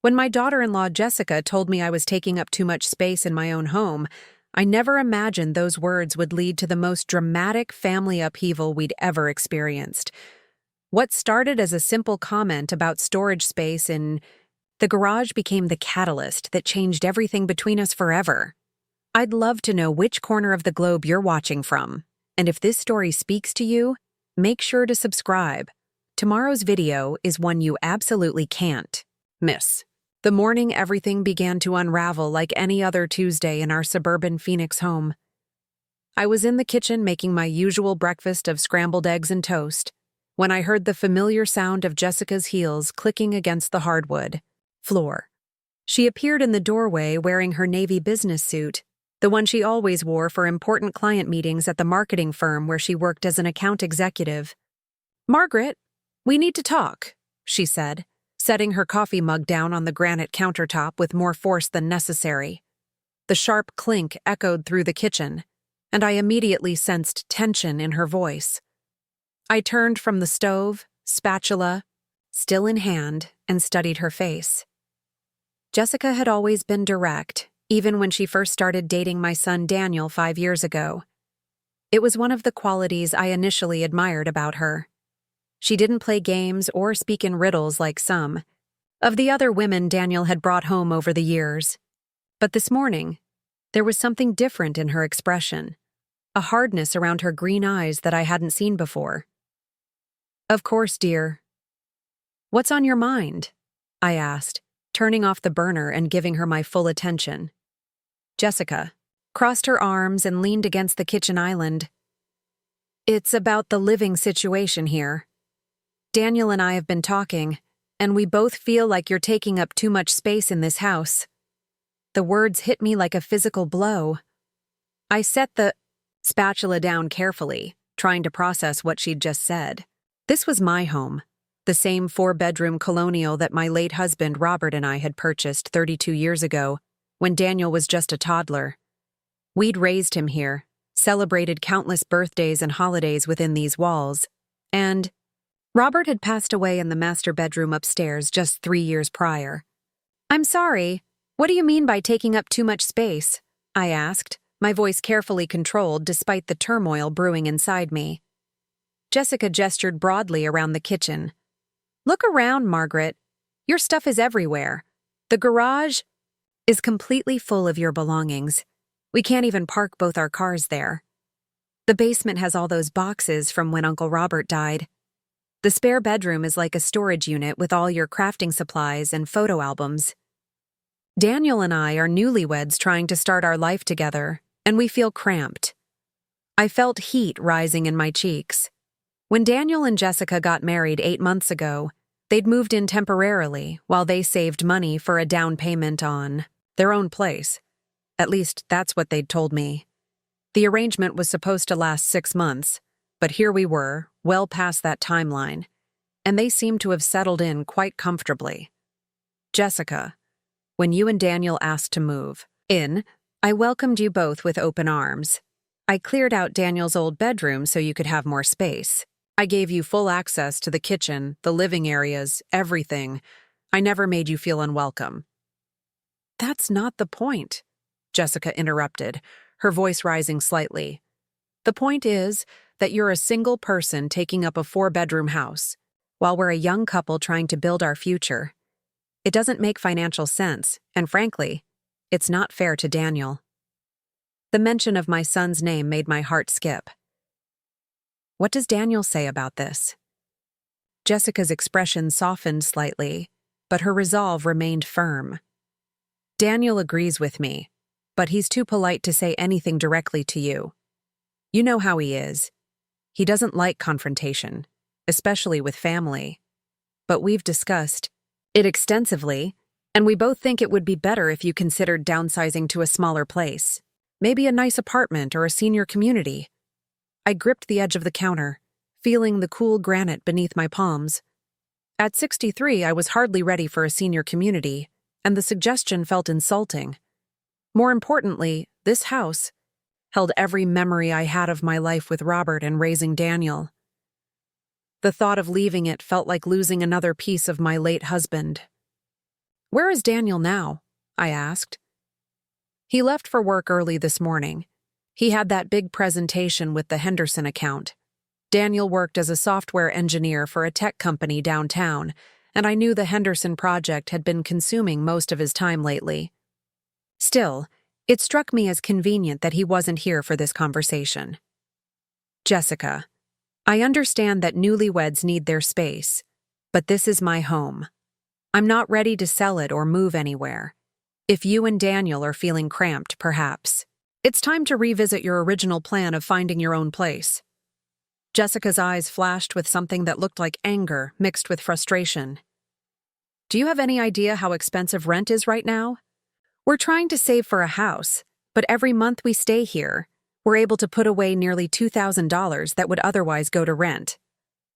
When my daughter-in-law Jessica told me I was taking up too much space in my own home, I never imagined those words would lead to the most dramatic family upheaval we'd ever experienced. What started as a simple comment about storage space in the garage became the catalyst that changed everything between us forever. I'd love to know which corner of the globe you're watching from, and if this story speaks to you, make sure to subscribe. Tomorrow's video is one you absolutely can't miss. The morning everything began to unravel like any other Tuesday in our suburban Phoenix home. I was in the kitchen making my usual breakfast of scrambled eggs and toast when I heard the familiar sound of Jessica's heels clicking against the hardwood floor. She appeared in the doorway wearing her navy business suit, the one she always wore for important client meetings at the marketing firm where she worked as an account executive. "Margaret, we need to talk," she said, setting her coffee mug down on the granite countertop with more force than necessary. The sharp clink echoed through the kitchen, and I immediately sensed tension in her voice. I turned from the stove, spatula still in hand, and studied her face. Jessica had always been direct, even when she first started dating my son Daniel 5 years ago. It was one of the qualities I initially admired about her. She didn't play games or speak in riddles like some of the other women Daniel had brought home over the years. But this morning, there was something different in her expression, a hardness around her green eyes that I hadn't seen before. "Of course, dear. What's on your mind?" I asked, turning off the burner and giving her my full attention. Jessica crossed her arms and leaned against the kitchen island. "It's about the living situation here. Daniel and I have been talking, and we both feel like you're taking up too much space in this house." The words hit me like a physical blow. I set the spatula down carefully, trying to process what she'd just said. This was my home, the same 4-bedroom colonial that my late husband Robert and I had purchased 32 years ago, when Daniel was just a toddler. We'd raised him here, celebrated countless birthdays and holidays within these walls, and Robert had passed away in the master bedroom upstairs just 3 years prior. "I'm sorry, what do you mean by taking up too much space?" I asked, my voice carefully controlled despite the turmoil brewing inside me. Jessica gestured broadly around the kitchen. "Look around, Margaret. Your stuff is everywhere. The garage is completely full of your belongings. We can't even park both our cars there. The basement has all those boxes from when Uncle Robert died. The spare bedroom is like a storage unit with all your crafting supplies and photo albums. Daniel and I are newlyweds trying to start our life together, and we feel cramped." I felt heat rising in my cheeks. When Daniel and Jessica got married 8 months ago, they'd moved in temporarily while they saved money for a down payment on their own place. At least that's what they'd told me. The arrangement was supposed to last 6 months, but here we were, well past that timeline, and they seemed to have settled in quite comfortably. "Jessica, when you and Daniel asked to move in, I welcomed you both with open arms. I cleared out Daniel's old bedroom so you could have more space. I gave you full access to the kitchen, the living areas, everything. I never made you feel unwelcome." "That's not the point," Jessica interrupted, her voice rising slightly. "The point is that you're a single person taking up a 4-bedroom house, while we're a young couple trying to build our future. It doesn't make financial sense, and frankly, it's not fair to Daniel." The mention of my son's name made my heart skip. "What does Daniel say about this?" Jessica's expression softened slightly, but her resolve remained firm. "Daniel agrees with me, but he's too polite to say anything directly to you. You know how he is. He doesn't like confrontation, especially with family. But we've discussed it extensively, and we both think it would be better if you considered downsizing to a smaller place, maybe a nice apartment or a senior community." I gripped the edge of the counter, feeling the cool granite beneath my palms. At 63, I was hardly ready for a senior community, and the suggestion felt insulting. More importantly, this house held every memory I had of my life with Robert and raising Daniel. The thought of leaving it felt like losing another piece of my late husband. "Where is Daniel now?" I asked. "He left for work early this morning. He had that big presentation with the Henderson account. Daniel worked as a software engineer for a tech company downtown, and I knew the Henderson project had been consuming most of his time lately. Still, it struck me as convenient that he wasn't here for this conversation." "Jessica, I understand that newlyweds need their space, but this is my home. I'm not ready to sell it or move anywhere. If you and Daniel are feeling cramped, perhaps it's time to revisit your original plan of finding your own place." Jessica's eyes flashed with something that looked like anger mixed with frustration. "Do you have any idea how expensive rent is right now? We're trying to save for a house, but every month we stay here, we're able to put away nearly $2,000 that would otherwise go to rent.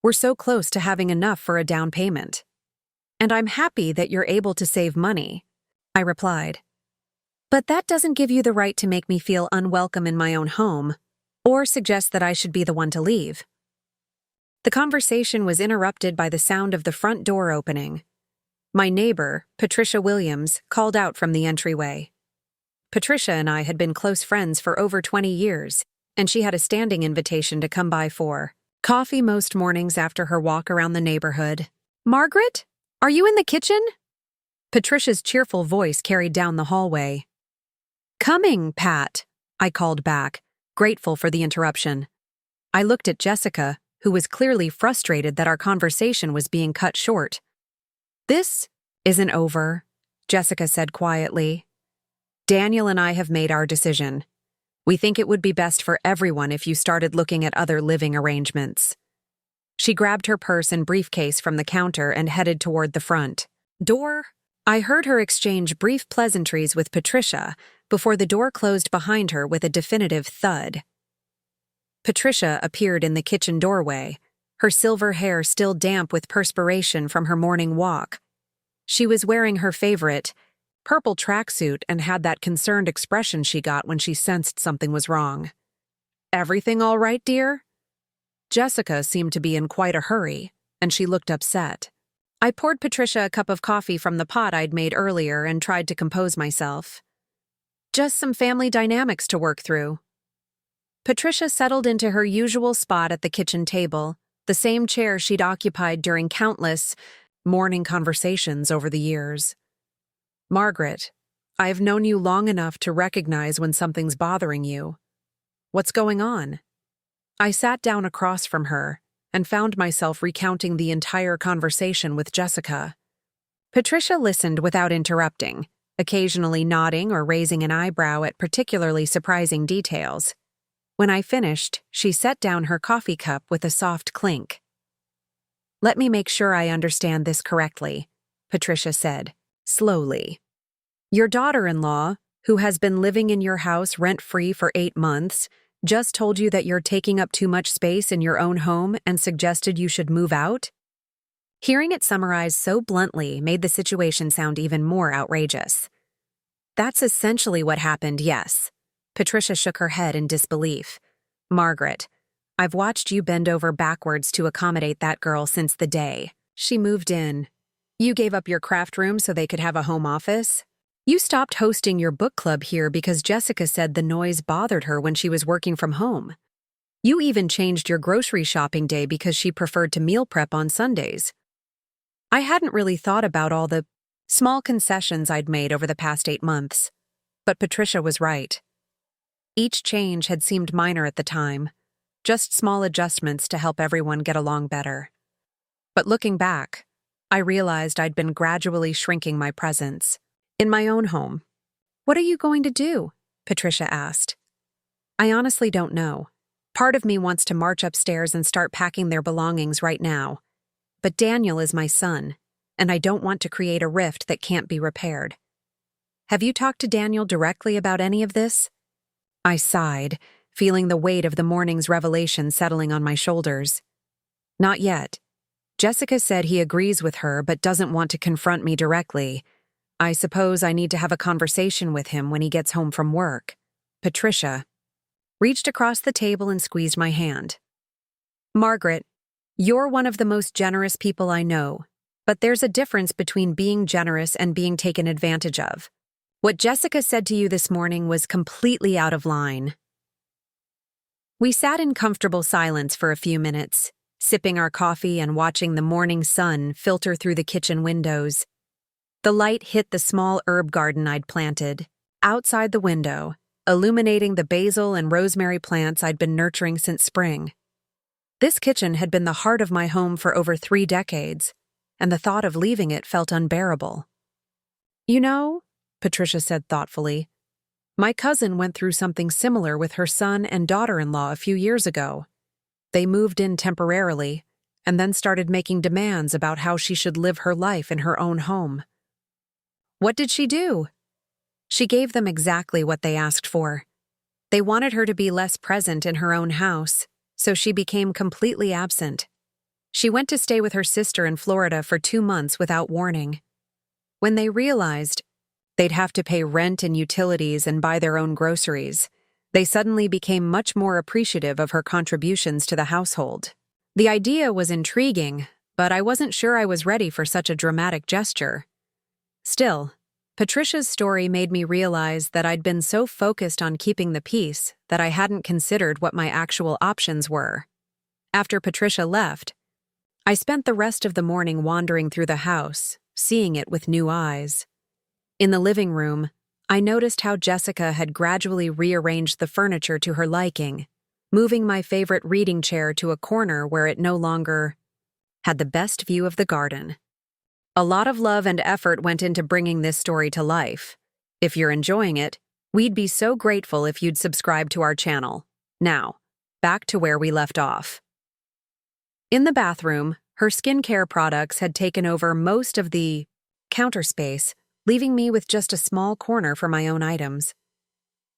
We're so close to having enough for a down payment. And I'm happy that you're able to save money," I replied. "But that doesn't give you the right to make me feel unwelcome in my own home, or suggest that I should be the one to leave." The conversation was interrupted by the sound of the front door opening. My neighbor, Patricia Williams, called out from the entryway. Patricia and I had been close friends for over 20 years, and she had a standing invitation to come by for coffee most mornings after her walk around the neighborhood. "Margaret, are you in the kitchen?" Patricia's cheerful voice carried down the hallway. "Coming, Pat," I called back, grateful for the interruption. I looked at Jessica, who was clearly frustrated that our conversation was being cut short. "This isn't over," Jessica said quietly. "Daniel and I have made our decision. We think it would be best for everyone if you started looking at other living arrangements." She grabbed her purse and briefcase from the counter and headed toward the front door. I heard her exchange brief pleasantries with Patricia before the door closed behind her with a definitive thud. Patricia appeared in the kitchen doorway, her silver hair still damp with perspiration from her morning walk. She was wearing her favorite purple tracksuit and had that concerned expression she got when she sensed something was wrong. "Everything all right, dear?" Jessica seemed to be in quite a hurry, and she looked upset. I poured Patricia a cup of coffee from the pot I'd made earlier and tried to compose myself. "Just some family dynamics to work through." Patricia settled into her usual spot at the kitchen table, the same chair she'd occupied during countless morning conversations over the years. "Margaret, I've known you long enough to recognize when something's bothering you. What's going on?" I sat down across from her and found myself recounting the entire conversation with Jessica. Patricia listened without interrupting, occasionally nodding or raising an eyebrow at particularly surprising details. When I finished, she set down her coffee cup with a soft clink. "Let me make sure I understand this correctly," Patricia said, slowly. "Your daughter-in-law, who has been living in your house rent-free for 8 months, just told you that you're taking up too much space in your own home and suggested you should move out?" Hearing it summarized so bluntly made the situation sound even more outrageous. "That's essentially what happened, yes." Patricia shook her head in disbelief. "Margaret, I've watched you bend over backwards to accommodate that girl since the day she moved in. You gave up your craft room so they could have a home office. You stopped hosting your book club here because Jessica said the noise bothered her when she was working from home. You even changed your grocery shopping day because she preferred to meal prep on Sundays." I hadn't really thought about all the small concessions I'd made over the past 8 months, but Patricia was right. Each change had seemed minor at the time, just small adjustments to help everyone get along better. But looking back, I realized I'd been gradually shrinking my presence in my own home. "What are you going to do?" Patricia asked. "I honestly don't know. Part of me wants to march upstairs and start packing their belongings right now. But Daniel is my son, and I don't want to create a rift that can't be repaired." "Have you talked to Daniel directly about any of this?" I sighed, feeling the weight of the morning's revelation settling on my shoulders. "Not yet. Jessica said he agrees with her but doesn't want to confront me directly. I suppose I need to have a conversation with him when he gets home from work." Patricia reached across the table and squeezed my hand. "Margaret, you're one of the most generous people I know. But there's a difference between being generous and being taken advantage of. What Jessica said to you this morning was completely out of line. We sat in comfortable silence for a few minutes, sipping our coffee and watching the morning sun filter through the kitchen windows. The light hit the small herb garden I'd planted, outside the window, illuminating the basil and rosemary plants I'd been nurturing since spring. This kitchen had been the heart of my home for over 3 decades, and the thought of leaving it felt unbearable. You know, Patricia said thoughtfully, my cousin went through something similar with her son and daughter-in-law a few years ago. They moved in temporarily, and then started making demands about how she should live her life in her own home. What did she do? She gave them exactly what they asked for. They wanted her to be less present in her own house, so she became completely absent. She went to stay with her sister in Florida for 2 months without warning. When they realized they'd have to pay rent and utilities and buy their own groceries, they suddenly became much more appreciative of her contributions to the household. The idea was intriguing, but I wasn't sure I was ready for such a dramatic gesture. Still, Patricia's story made me realize that I'd been so focused on keeping the peace that I hadn't considered what my actual options were. After Patricia left, I spent the rest of the morning wandering through the house, seeing it with new eyes. In the living room, I noticed how Jessica had gradually rearranged the furniture to her liking, moving my favorite reading chair to a corner where it no longer had the best view of the garden. A lot of love and effort went into bringing this story to life. If you're enjoying it, we'd be so grateful if you'd subscribe to our channel. Now, back to where we left off. In the bathroom, her skincare products had taken over most of the counter space, leaving me with just a small corner for my own items.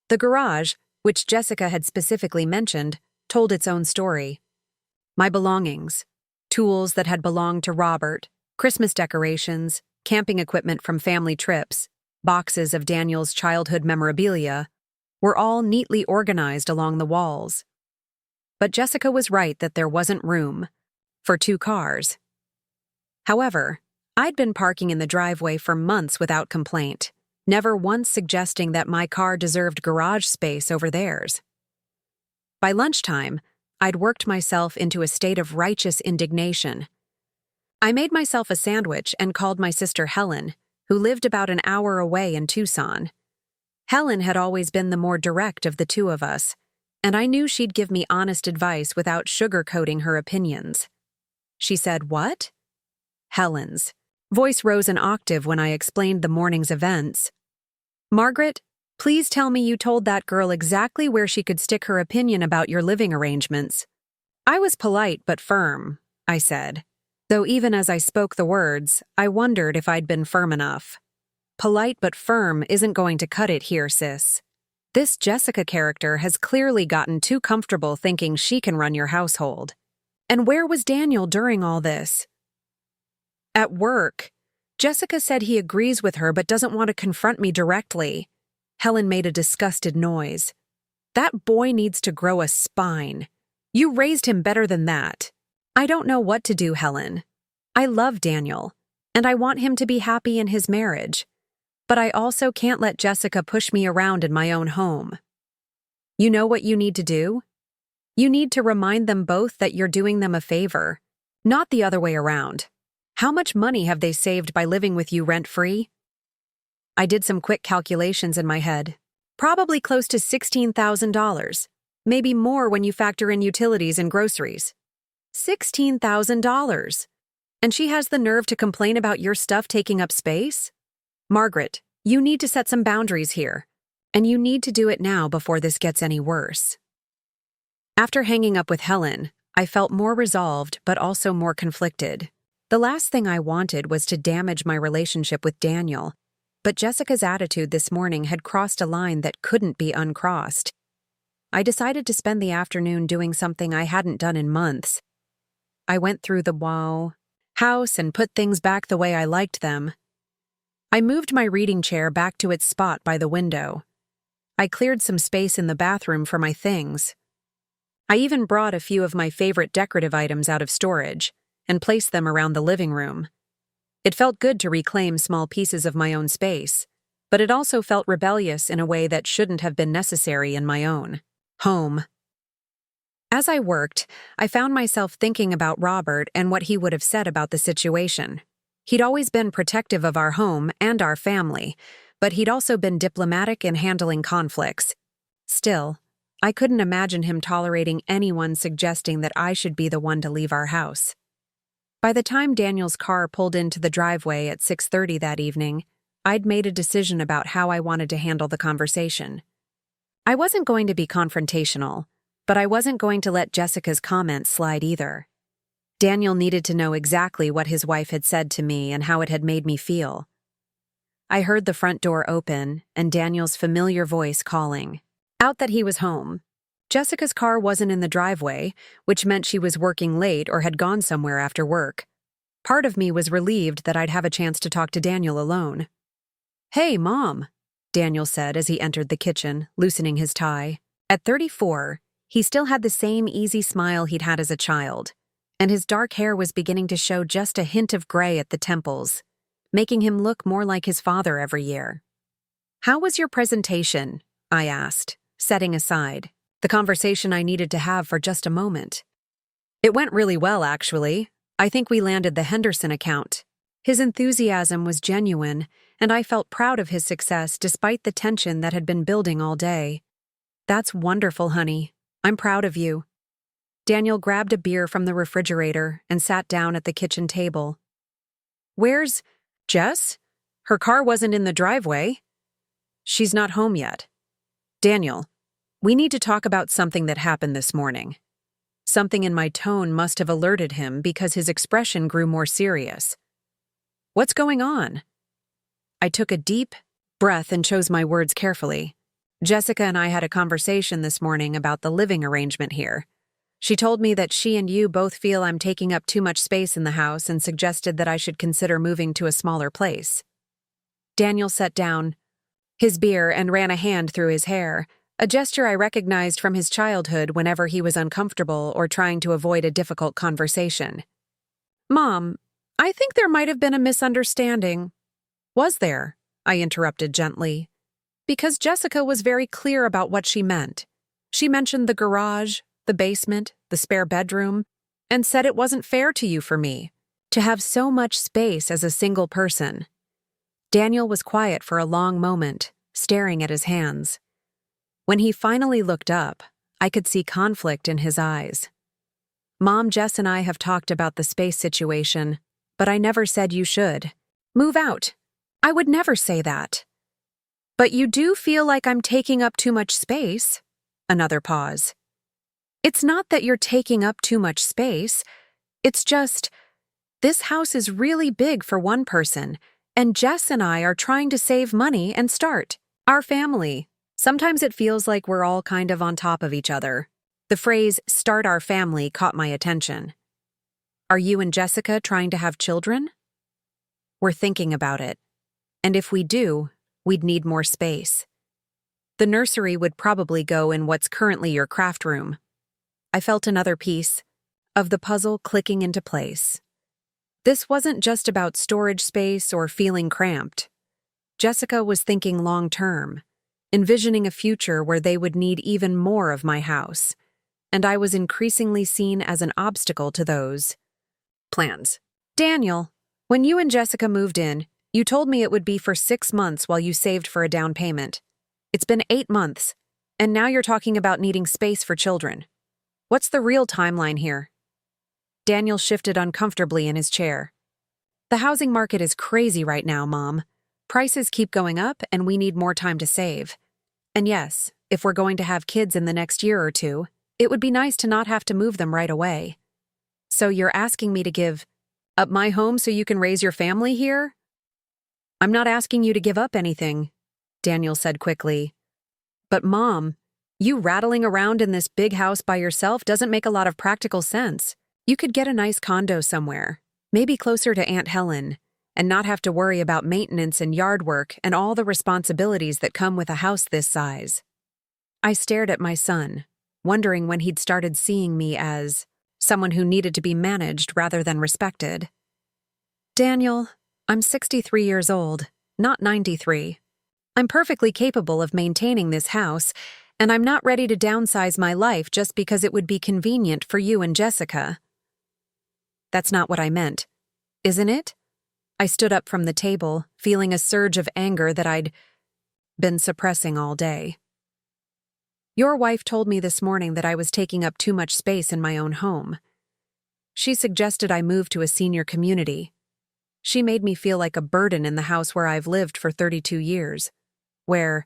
The garage, which Jessica had specifically mentioned, told its own story. My belongings, tools that had belonged to Robert, Christmas decorations, camping equipment from family trips, boxes of Daniel's childhood memorabilia, were all neatly organized along the walls. But Jessica was right that there wasn't room for 2 cars. However, I'd been parking in the driveway for months without complaint, never once suggesting that my car deserved garage space over theirs. By lunchtime, I'd worked myself into a state of righteous indignation. I made myself a sandwich and called my sister Helen, who lived about an hour away in Tucson. Helen had always been the more direct of the 2 of us, and I knew she'd give me honest advice without sugarcoating her opinions. She said, "What?" Helen's voice rose an octave when I explained the morning's events. "Margaret, please tell me you told that girl exactly where she could stick her opinion about your living arrangements." I was polite but firm, I said, though even as I spoke the words, I wondered if I'd been firm enough. Polite but firm isn't going to cut it here, sis. This Jessica character has clearly gotten too comfortable thinking she can run your household. And where was Daniel during all this? At work. Jessica said he agrees with her but doesn't want to confront me directly. Helen made a disgusted noise. That boy needs to grow a spine. You raised him better than that. I don't know what to do, Helen. I love Daniel, and I want him to be happy in his marriage. But I also can't let Jessica push me around in my own home. You know what you need to do? You need to remind them both that you're doing them a favor, not the other way around. How much money have they saved by living with you rent-free? I did some quick calculations in my head. Probably close to $16,000, maybe more when you factor in utilities and groceries. $16,000. And she has the nerve to complain about your stuff taking up space? Margaret, you need to set some boundaries here, and you need to do it now before this gets any worse. After hanging up with Helen, I felt more resolved but also more conflicted. The last thing I wanted was to damage my relationship with Daniel, but Jessica's attitude this morning had crossed a line that couldn't be uncrossed. I decided to spend the afternoon doing something I hadn't done in months. I went through the house and put things back the way I liked them. I moved my reading chair back to its spot by the window. I cleared some space in the bathroom for my things. I even brought a few of my favorite decorative items out of storage and placed them around the living room. It felt good to reclaim small pieces of my own space, but it also felt rebellious in a way that shouldn't have been necessary in my own home. As I worked, I found myself thinking about Robert and what he would have said about the situation. He'd always been protective of our home and our family, but he'd also been diplomatic in handling conflicts. Still, I couldn't imagine him tolerating anyone suggesting that I should be the one to leave our house. By the time Daniel's car pulled into the driveway at 6:30 that evening, I'd made a decision about how I wanted to handle the conversation. I wasn't going to be confrontational, but I wasn't going to let Jessica's comments slide either. Daniel needed to know exactly what his wife had said to me and how it had made me feel. I heard the front door open and Daniel's familiar voice calling out that he was home. Jessica's car wasn't in the driveway, which meant she was working late or had gone somewhere after work. Part of me was relieved that I'd have a chance to talk to Daniel alone. "Hey, Mom," Daniel said as he entered the kitchen, loosening his tie. At 34, he still had the same easy smile he'd had as a child, and his dark hair was beginning to show just a hint of gray at the temples, making him look more like his father every year. "How was your presentation?" I asked, setting aside the conversation I needed to have for just a moment. "It went really well, actually. I think we landed the Henderson account." His enthusiasm was genuine, and I felt proud of his success despite the tension that had been building all day. "That's wonderful, honey. I'm proud of you." Daniel grabbed a beer from the refrigerator and sat down at the kitchen table. "Where's Jess? Her car wasn't in the driveway." "She's not home yet." "Daniel, we need to talk about something that happened this morning." Something in my tone must have alerted him because his expression grew more serious. "What's going on?" I took a deep breath and chose my words carefully. "Jessica and I had a conversation this morning about the living arrangement here. She told me that she and you both feel I'm taking up too much space in the house and suggested that I should consider moving to a smaller place." Daniel set down his beer and ran a hand through his hair, a gesture I recognized from his childhood whenever he was uncomfortable or trying to avoid a difficult conversation. "Mom, I think there might have been a misunderstanding." "Was there?" I interrupted gently. "Because Jessica was very clear about what she meant. She mentioned the garage, the basement, the spare bedroom, and said it wasn't fair to you for me to have so much space as a single person." Daniel was quiet for a long moment, staring at his hands. When he finally looked up, I could see conflict in his eyes. "Mom, Jess and I have talked about the space situation, but I never said you should move out. I would never say that." "But you do feel like I'm taking up too much space." Another pause. "It's not that you're taking up too much space. It's just, this house is really big for one person, and Jess and I are trying to save money and start our family. Sometimes it feels like we're all kind of on top of each other." The phrase, "start our family," caught my attention. "Are you and Jessica trying to have children?" "We're thinking about it. And if we do, we'd need more space. The nursery would probably go in what's currently your craft room." I felt another piece of the puzzle clicking into place. This wasn't just about storage space or feeling cramped. Jessica was thinking long-term, envisioning a future where they would need even more of my house, and I was increasingly seen as an obstacle to those plans. "Daniel, when you and Jessica moved in, you told me it would be for 6 months while you saved for a down payment. It's been 8 months, and now you're talking about needing space for children. What's the real timeline here?" Daniel shifted uncomfortably in his chair. "The housing market is crazy right now, Mom. Prices keep going up, and we need more time to save. And yes, if we're going to have kids in the next year or two, it would be nice to not have to move them right away." "So you're asking me to give up my home so you can raise your family here?" "I'm not asking you to give up anything," Daniel said quickly. "But Mom, you rattling around in this big house by yourself doesn't make a lot of practical sense. You could get a nice condo somewhere, maybe closer to Aunt Helen, and not have to worry about maintenance and yard work and all the responsibilities that come with a house this size." I stared at my son, wondering when he'd started seeing me as someone who needed to be managed rather than respected. "Daniel, I'm 63 years old, not 93. I'm perfectly capable of maintaining this house, and I'm not ready to downsize my life just because it would be convenient for you and Jessica. That's not what I meant, isn't it? I stood up from the table, feeling a surge of anger that I'd been suppressing all day. Your wife told me this morning that I was taking up too much space in my own home. She suggested I move to a senior community. She made me feel like a burden in the house where I've lived for 32 years. Where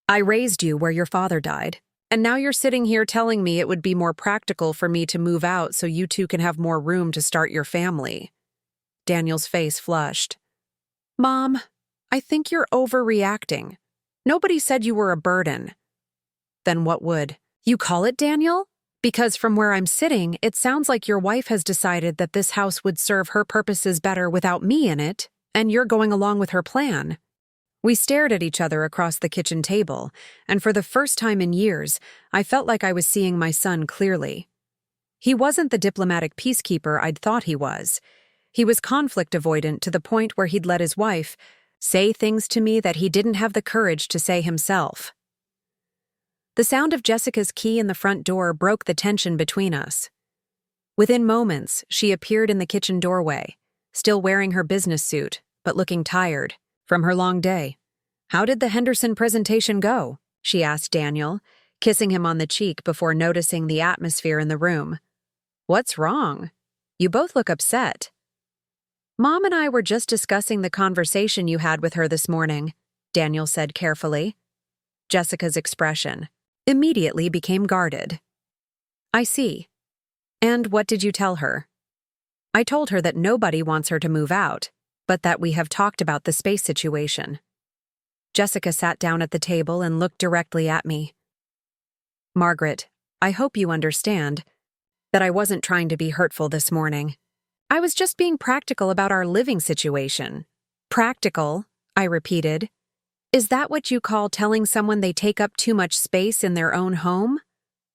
I raised you where your father died, and now you're sitting here telling me it would be more practical for me to move out so you two can have more room to start your family. Daniel's face flushed. Mom, I think you're overreacting. Nobody said you were a burden. Then what would? You call it, Daniel? Because from where I'm sitting, it sounds like your wife has decided that this house would serve her purposes better without me in it, and you're going along with her plan. We stared at each other across the kitchen table, and for the first time in years, I felt like I was seeing my son clearly. He wasn't the diplomatic peacekeeper I'd thought he was. He was conflict avoidant to the point where he'd let his wife say things to me that he didn't have the courage to say himself. The sound of Jessica's key in the front door broke the tension between us. Within moments, she appeared in the kitchen doorway, still wearing her business suit, but looking tired from her long day. How did the Henderson presentation go? She asked Daniel, kissing him on the cheek before noticing the atmosphere in the room. What's wrong? You both look upset. Mom and I were just discussing the conversation you had with her this morning, Daniel said carefully. Jessica's expression immediately became guarded. I see. And what did you tell her? I told her that nobody wants her to move out, but that we have talked about the space situation. Jessica sat down at the table and looked directly at me. Margaret, I hope you understand that I wasn't trying to be hurtful this morning. I was just being practical about our living situation. Practical, I repeated. Is that what you call telling someone they take up too much space in their own home?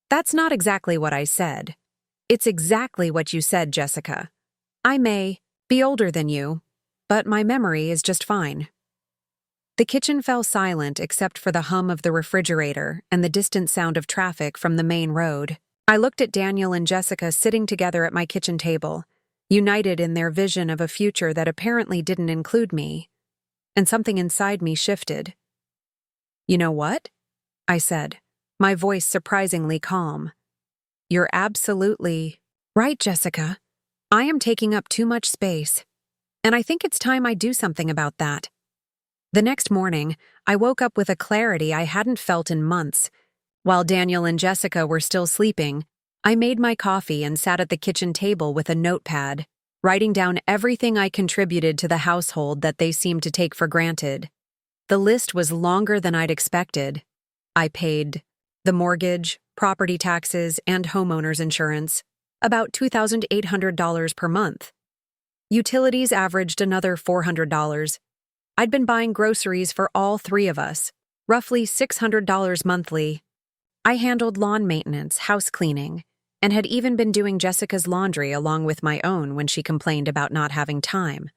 That's not exactly what I said. It's exactly what you said, Jessica. I may be older than you, but my memory is just fine. The kitchen fell silent except for the hum of the refrigerator and the distant sound of traffic from the main road. I looked at Daniel and Jessica sitting together at my kitchen table, united in their vision of a future that apparently didn't include me. And something inside me shifted. You know what? I said, my voice surprisingly calm. You're absolutely right, Jessica. I am taking up too much space, and I think it's time I do something about that. The next morning, I woke up with a clarity I hadn't felt in months. While Daniel and Jessica were still sleeping, I made my coffee and sat at the kitchen table with a notepad, writing down everything I contributed to the household that they seemed to take for granted. The list was longer than I'd expected. I paid the mortgage, property taxes, and homeowner's insurance, about $2,800 per month. Utilities averaged another $400. I'd been buying groceries for all three of us, roughly $600 monthly. I handled lawn maintenance, house cleaning, and had even been doing Jessica's laundry along with my own when she complained about not having time.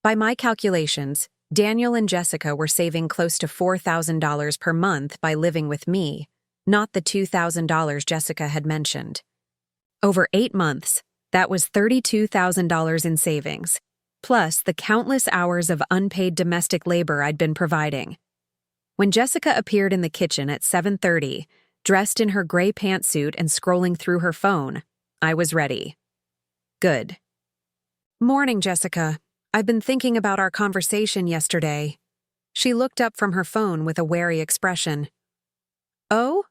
By my calculations, Daniel and Jessica were saving close to $4,000 per month by living with me, not the $2,000 Jessica had mentioned. Over 8 months, that was $32,000 in savings, plus the countless hours of unpaid domestic labor I'd been providing. When Jessica appeared in the kitchen at 7:30, dressed in her gray pantsuit and scrolling through her phone, I was ready. Good. Morning, Jessica. I've been thinking about our conversation yesterday. She looked up from her phone with a wary expression. Oh?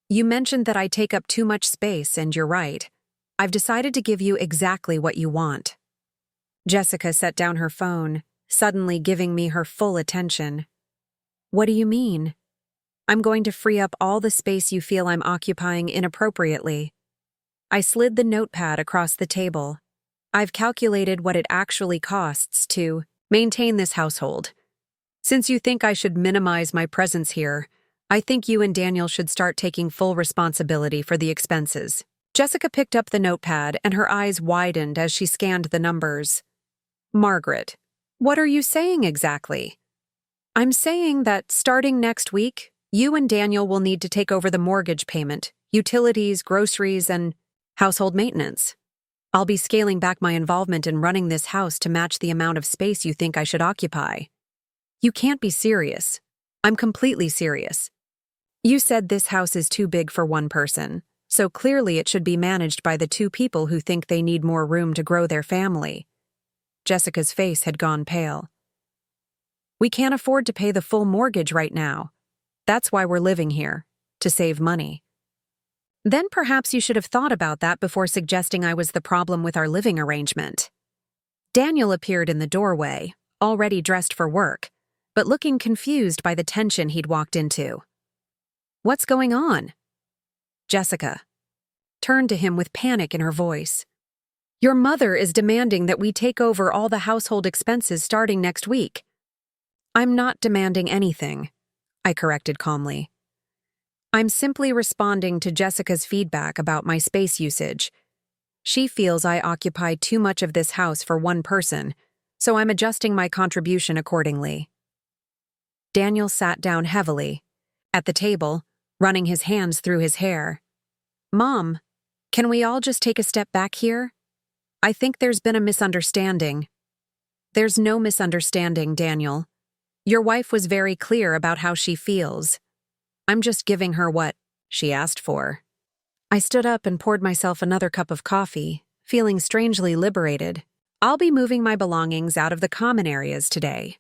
You mentioned that I take up too much space, and you're right. I've decided to give you exactly what you want. Jessica set down her phone, suddenly giving me her full attention. What do you mean? I'm going to free up all the space you feel I'm occupying inappropriately. I slid the notepad across the table. I've calculated what it actually costs to maintain this household. Since you think I should minimize my presence here, I think you and Daniel should start taking full responsibility for the expenses. Jessica picked up the notepad and her eyes widened as she scanned the numbers. Margaret, What are you saying exactly? I'm saying that starting next week, you and Daniel will need to take over the mortgage payment, utilities, groceries, and household maintenance. I'll be scaling back my involvement in running this house to match the amount of space you think I should occupy. You can't be serious. I'm completely serious. You said this house is too big for one person, so clearly it should be managed by the two people who think they need more room to grow their family. Jessica's face had gone pale. We can't afford to pay the full mortgage right now. That's why we're living here, to save money. Then perhaps you should have thought about that before suggesting I was the problem with our living arrangement. Daniel appeared in the doorway, already dressed for work, but looking confused by the tension he'd walked into. What's going on? Jessica turned to him with panic in her voice. Your mother is demanding that we take over all the household expenses starting next week. I'm not demanding anything, I corrected calmly. I'm simply responding to Jessica's feedback about my space usage. She feels I occupy too much of this house for one person, so I'm adjusting my contribution accordingly. Daniel sat down heavily, at the table, running his hands through his hair. Mom, can we all just take a step back here? I think there's been a misunderstanding. There's no misunderstanding, Daniel. Your wife was very clear about how she feels. I'm just giving her what she asked for. I stood up and poured myself another cup of coffee, feeling strangely liberated. I'll be moving my belongings out of the common areas today.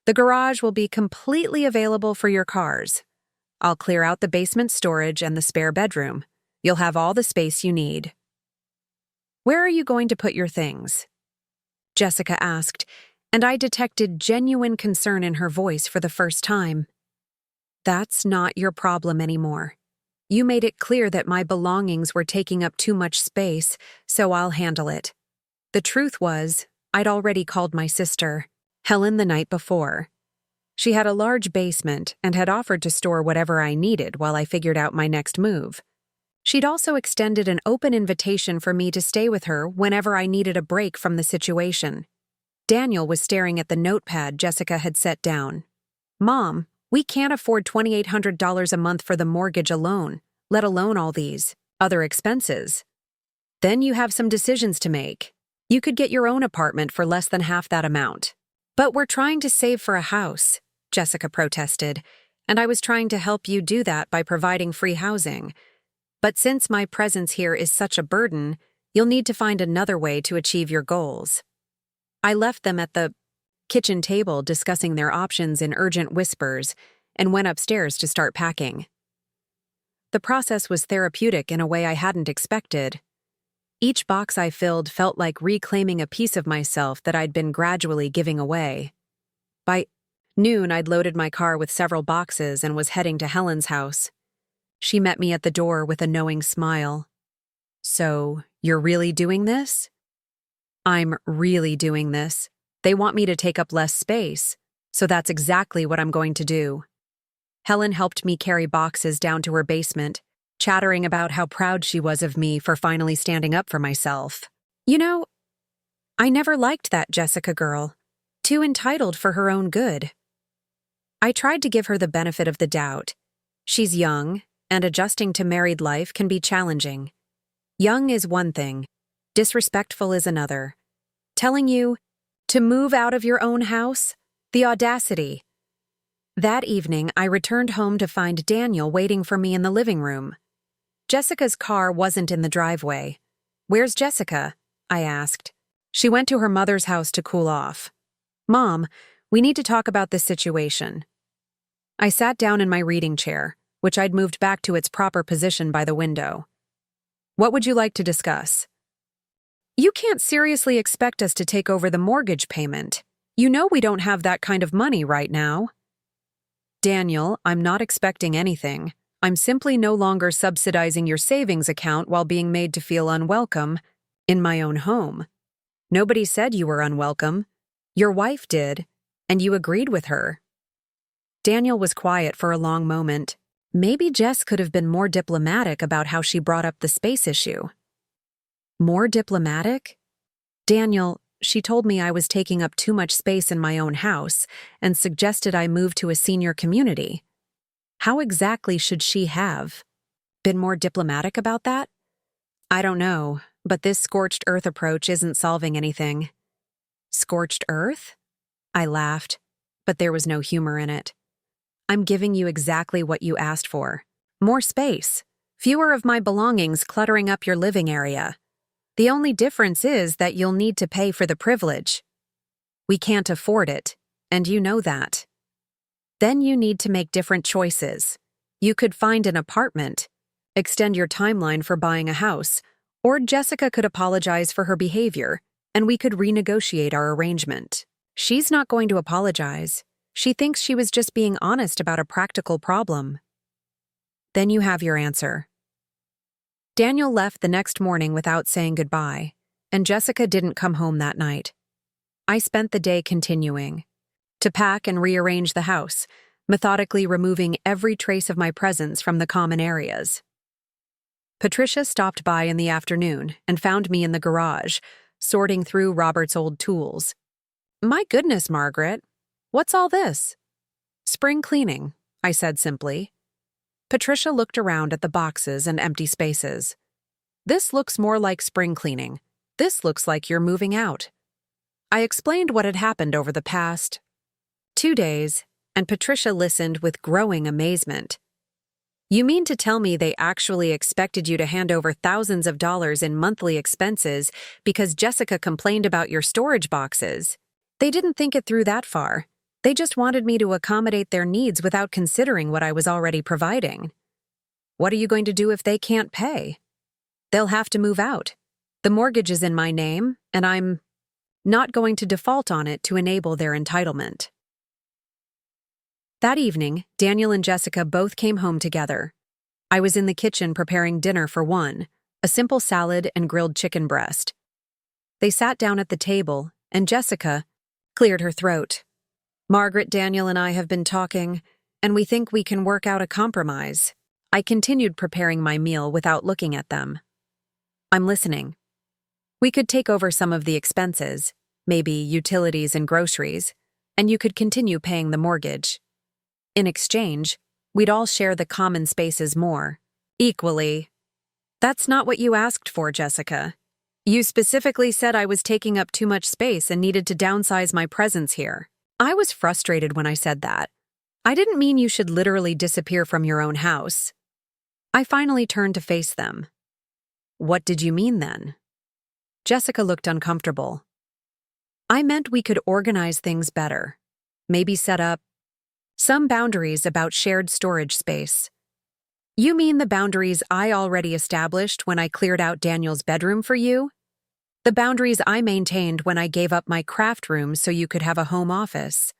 The garage will be completely available for your cars. I'll clear out the basement storage and the spare bedroom. You'll have all the space you need. Where are you going to put your things? Jessica asked, and I detected genuine concern in her voice for the first time. That's not your problem anymore. You made it clear that my belongings were taking up too much space, so I'll handle it. The truth was, I'd already called my sister, Helen, the night before. She had a large basement and had offered to store whatever I needed while I figured out my next move. She'd also extended an open invitation for me to stay with her whenever I needed a break from the situation. Daniel was staring at the notepad Jessica had set down. Mom, we can't afford $2,800 a month for the mortgage alone, let alone all these other expenses. Then you have some decisions to make. You could get your own apartment for less than half that amount. But we're trying to save for a house, Jessica protested, and I was trying to help you do that by providing free housing. But since my presence here is such a burden, you'll need to find another way to achieve your goals. I left them at the kitchen table discussing their options in urgent whispers and went upstairs to start packing. The process was therapeutic in a way I hadn't expected. Each box I filled felt like reclaiming a piece of myself that I'd been gradually giving away. By noon, I'd loaded my car with several boxes and was heading to Helen's house. She met me at the door with a knowing smile. So, you're really doing this? I'm really doing this. They want me to take up less space, so that's exactly what I'm going to do. Helen helped me carry boxes down to her basement, chattering about how proud she was of me for finally standing up for myself. You know, I never liked that Jessica girl. Too entitled for her own good. I tried to give her the benefit of the doubt. She's young, and adjusting to married life can be challenging. Young is one thing, disrespectful is another. Telling you to move out of your own house? The audacity. That evening, I returned home to find Daniel waiting for me in the living room. Jessica's car wasn't in the driveway. Where's Jessica? I asked. She went to her mother's house to cool off. Mom, we need to talk about this situation. I sat down in my reading chair, which I'd moved back to its proper position by the window. What would you like to discuss? You can't seriously expect us to take over the mortgage payment. You know we don't have that kind of money right now. Daniel, I'm not expecting anything. I'm simply no longer subsidizing your savings account while being made to feel unwelcome in my own home. Nobody said you were unwelcome. Your wife did, and you agreed with her. Daniel was quiet for a long moment. Maybe Jess could have been more diplomatic about how she brought up the space issue. More diplomatic? Daniel, she told me I was taking up too much space in my own house and suggested I move to a senior community. How exactly should she have been more diplomatic about that? I don't know, but this scorched earth approach isn't solving anything. Scorched earth? I laughed, but there was no humor in it. I'm giving you exactly what you asked for. More space. Fewer of my belongings cluttering up your living area. The only difference is that you'll need to pay for the privilege. We can't afford it, and you know that. Then you need to make different choices. You could find an apartment, extend your timeline for buying a house, or Jessica could apologize for her behavior, and we could renegotiate our arrangement. She's not going to apologize. She thinks she was just being honest about a practical problem. Then you have your answer. Daniel left the next morning without saying goodbye, and Jessica didn't come home that night. I spent the day continuing to pack and rearrange the house, methodically removing every trace of my presence from the common areas. Patricia stopped by in the afternoon and found me in the garage, sorting through Robert's old tools. "My goodness, Margaret, what's all this?" "Spring cleaning," I said simply. Patricia looked around at the boxes and empty spaces. "This looks more like spring cleaning. This looks like you're moving out." I explained what had happened over the past 2 days, and Patricia listened with growing amazement. "You mean to tell me they actually expected you to hand over thousands of dollars in monthly expenses because Jessica complained about your storage boxes? They didn't think it through that far. They just wanted me to accommodate their needs without considering what I was already providing. What are you going to do if they can't pay? They'll have to move out. The mortgage is in my name, and I'm not going to default on it to enable their entitlement." That evening, Daniel and Jessica both came home together. I was in the kitchen preparing dinner for one, a simple salad and grilled chicken breast. They sat down at the table, and Jessica cleared her throat. "Margaret, Daniel, and I have been talking, and we think we can work out a compromise." I continued preparing my meal without looking at them. "I'm listening. We could take over some of the expenses, maybe utilities and groceries, and you could continue paying the mortgage. In exchange, we'd all share the common spaces more, equally." "That's not what you asked for, Jessica. You specifically said I was taking up too much space and needed to downsize my presence here." I was frustrated when I said that. I didn't mean you should literally disappear from your own house. I finally turned to face them. "What did you mean then?" Jessica looked uncomfortable. "I meant we could organize things better. Maybe set up some boundaries about shared storage space." "You mean the boundaries I already established when I cleared out Daniel's bedroom for you? The boundaries I maintained when I gave up my craft room so you could have a home office?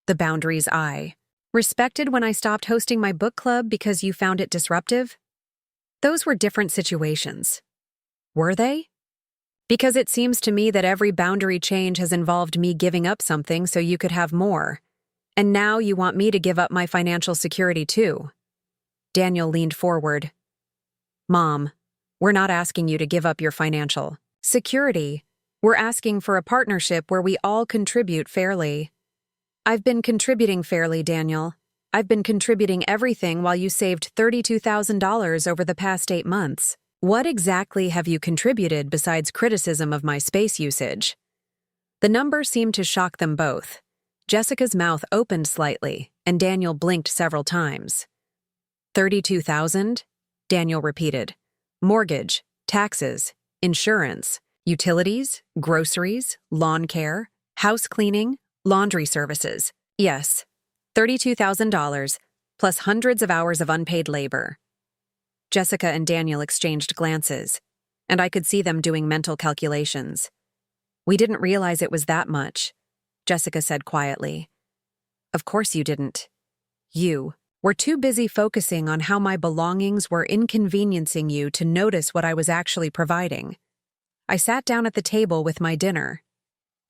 The boundaries I respected when I stopped hosting my book club because you found it disruptive? Those were different situations. Were they? Because it seems to me that every boundary change has involved me giving up something so you could have more. And now you want me to give up my financial security too." Daniel leaned forward. "Mom, we're not asking you to give up your financial security. We're asking for a partnership where we all contribute fairly." "I've been contributing fairly, Daniel. I've been contributing everything while you saved $32,000 over the past 8 months. What exactly have you contributed besides criticism of my space usage?" The number seemed to shock them both. Jessica's mouth opened slightly, and Daniel blinked several times. $32,000? Daniel repeated. "Mortgage, taxes, insurance, utilities, groceries, lawn care, house cleaning, laundry services. Yes, $32,000, plus hundreds of hours of unpaid labor." Jessica and Daniel exchanged glances, and I could see them doing mental calculations. "We didn't realize it was that much," Jessica said quietly. "Of course you didn't. You were too busy focusing on how my belongings were inconveniencing you to notice what I was actually providing." I sat down at the table with my dinner.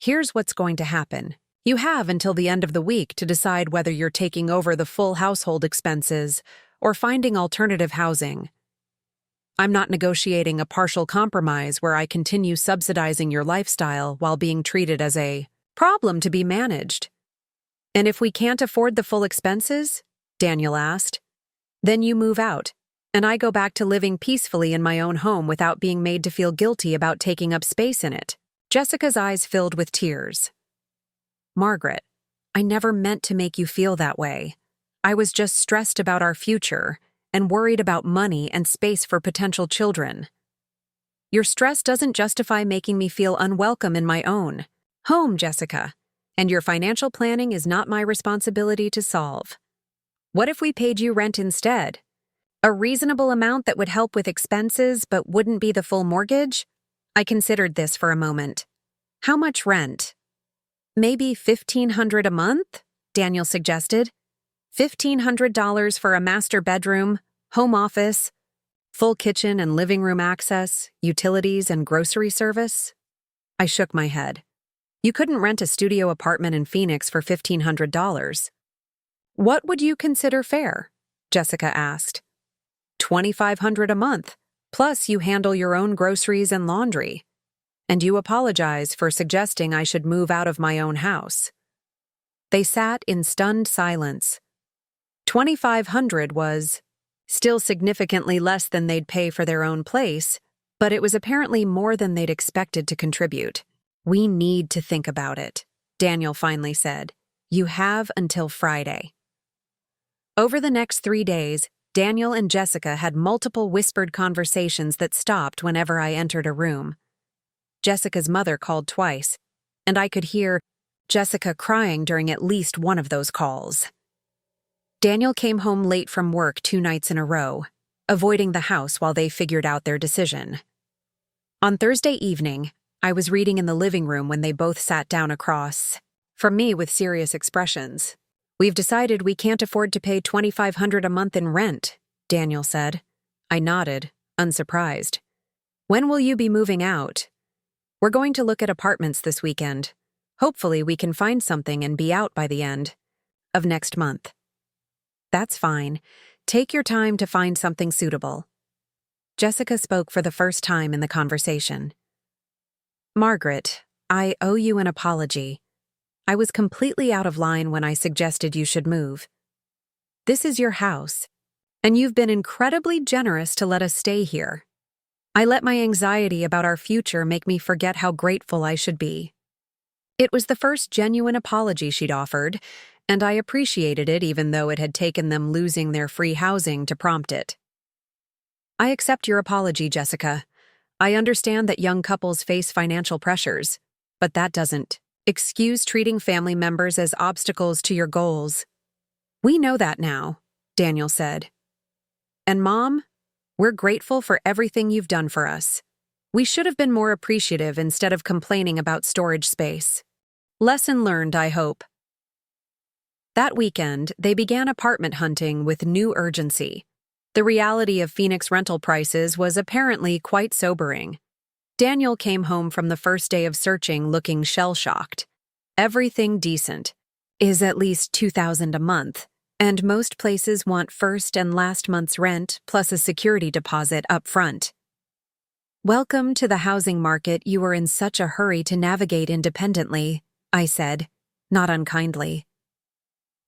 "Here's what's going to happen. You have until the end of the week to decide whether you're taking over the full household expenses or finding alternative housing." I'm not negotiating a partial compromise where I continue subsidizing your lifestyle while being treated as a problem to be managed. And if we can't afford the full expenses, Daniel asked, then you move out, and I go back to living peacefully in my own home without being made to feel guilty about taking up space in it. Jessica's eyes filled with tears. Margaret, I never meant to make you feel that way. I was just stressed about our future and worried about money and space for potential children. Your stress doesn't justify making me feel unwelcome in my own home, Jessica, and your financial planning is not my responsibility to solve. What if we paid you rent instead? A reasonable amount that would help with expenses but wouldn't be the full mortgage? I considered this for a moment. How much rent? Maybe $1,500 a month? Daniel suggested. $1,500 for a master bedroom, home office, full kitchen and living room access, utilities and grocery service? I shook my head. You couldn't rent a studio apartment in Phoenix for $1,500. What would you consider fair? Jessica asked. $2,500 a month, plus you handle your own groceries and laundry. And you apologize for suggesting I should move out of my own house. They sat in stunned silence. $2,500 was still significantly less than they'd pay for their own place, but it was apparently more than they'd expected to contribute. We need to think about it, Daniel finally said. You have until Friday. Over the next 3 days, Daniel and Jessica had multiple whispered conversations that stopped whenever I entered a room. Jessica's mother called twice, and I could hear Jessica crying during at least one of those calls. Daniel came home late from work 2 nights in a row, avoiding the house while they figured out their decision. On Thursday evening, I was reading in the living room when they both sat down across from me with serious expressions. We've decided we can't afford to pay $2,500 a month in rent, Daniel said. I nodded, unsurprised. When will you be moving out? We're going to look at apartments this weekend. Hopefully we can find something and be out by the end of next month. That's fine. Take your time to find something suitable. Jessica spoke for the first time in the conversation. Margaret, I owe you an apology. I was completely out of line when I suggested you should move. This is your house, and you've been incredibly generous to let us stay here. I let my anxiety about our future make me forget how grateful I should be. It was the first genuine apology she'd offered, and I appreciated it even though it had taken them losing their free housing to prompt it. I accept your apology, Jessica. I understand that young couples face financial pressures, but that doesn't excuse treating family members as obstacles to your goals. We know that now, Daniel said. And Mom, we're grateful for everything you've done for us. We should have been more appreciative instead of complaining about storage space. Lesson learned, I hope. That weekend, they began apartment hunting with new urgency. The reality of Phoenix rental prices was apparently quite sobering. Daniel came home from the first day of searching looking shell-shocked. Everything decent is at least $2,000 a month, and most places want first and last month's rent plus a security deposit up front. Welcome to the housing market you were in such a hurry to navigate independently, I said, not unkindly.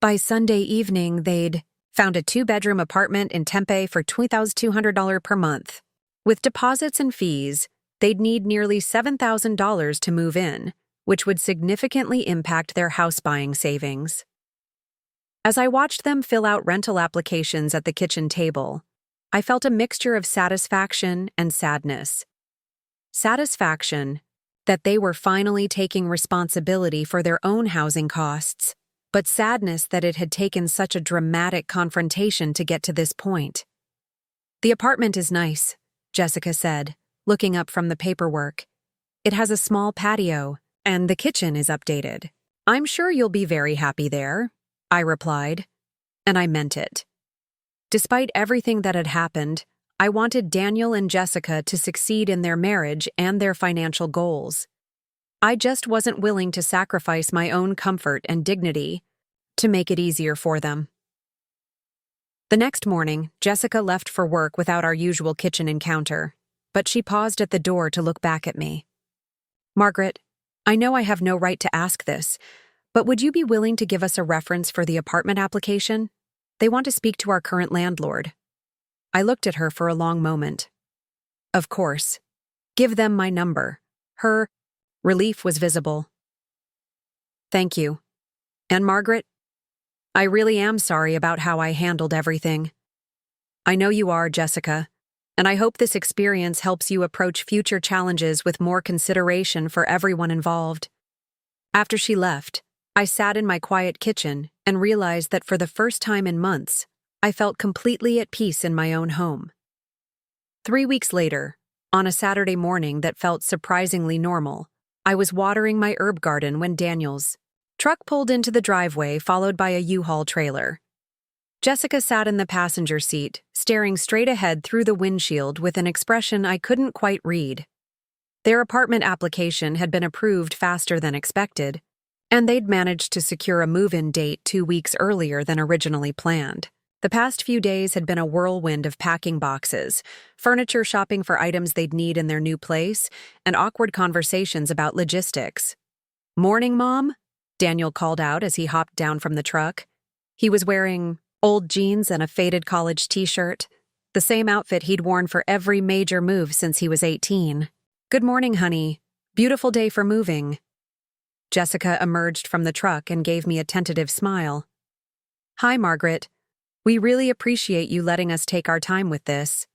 By Sunday evening, they'd found a 2-bedroom apartment in Tempe for $2,200 per month. With deposits and fees, they'd need nearly $7,000 to move in, which would significantly impact their house-buying savings. As I watched them fill out rental applications at the kitchen table, I felt a mixture of satisfaction and sadness. Satisfaction that they were finally taking responsibility for their own housing costs, but sadness that it had taken such a dramatic confrontation to get to this point. The apartment is nice, Jessica said, looking up from the paperwork. It has a small patio, and the kitchen is updated. I'm sure you'll be very happy there, I replied, and I meant it. Despite everything that had happened, I wanted Daniel and Jessica to succeed in their marriage and their financial goals. I just wasn't willing to sacrifice my own comfort and dignity to make it easier for them. The next morning, Jessica left for work without our usual kitchen encounter, but she paused at the door to look back at me. "Margaret, I know I have no right to ask this, but would you be willing to give us a reference for the apartment application? They want to speak to our current landlord." I looked at her for a long moment. "Of course. Give them my number." Her relief was visible. "Thank you. And Margaret, I really am sorry about how I handled everything." "I know you are, Jessica, and I hope this experience helps you approach future challenges with more consideration for everyone involved." After she left, I sat in my quiet kitchen and realized that for the first time in months, I felt completely at peace in my own home. 3 weeks later, on a Saturday morning that felt surprisingly normal, I was watering my herb garden when Daniel's truck pulled into the driveway, followed by a U-Haul trailer. Jessica sat in the passenger seat, staring straight ahead through the windshield with an expression I couldn't quite read. Their apartment application had been approved faster than expected, and they'd managed to secure a move-in date 2 weeks earlier than originally planned. The past few days had been a whirlwind of packing boxes, furniture shopping for items they'd need in their new place, and awkward conversations about logistics. "Morning, Mom," Daniel called out as he hopped down from the truck. He was wearing old jeans and a faded college t-shirt, the same outfit he'd worn for every major move since he was 18. "Good morning, honey. Beautiful day for moving." Jessica emerged from the truck and gave me a tentative smile. "Hi, Margaret. We really appreciate you letting us take our time with this."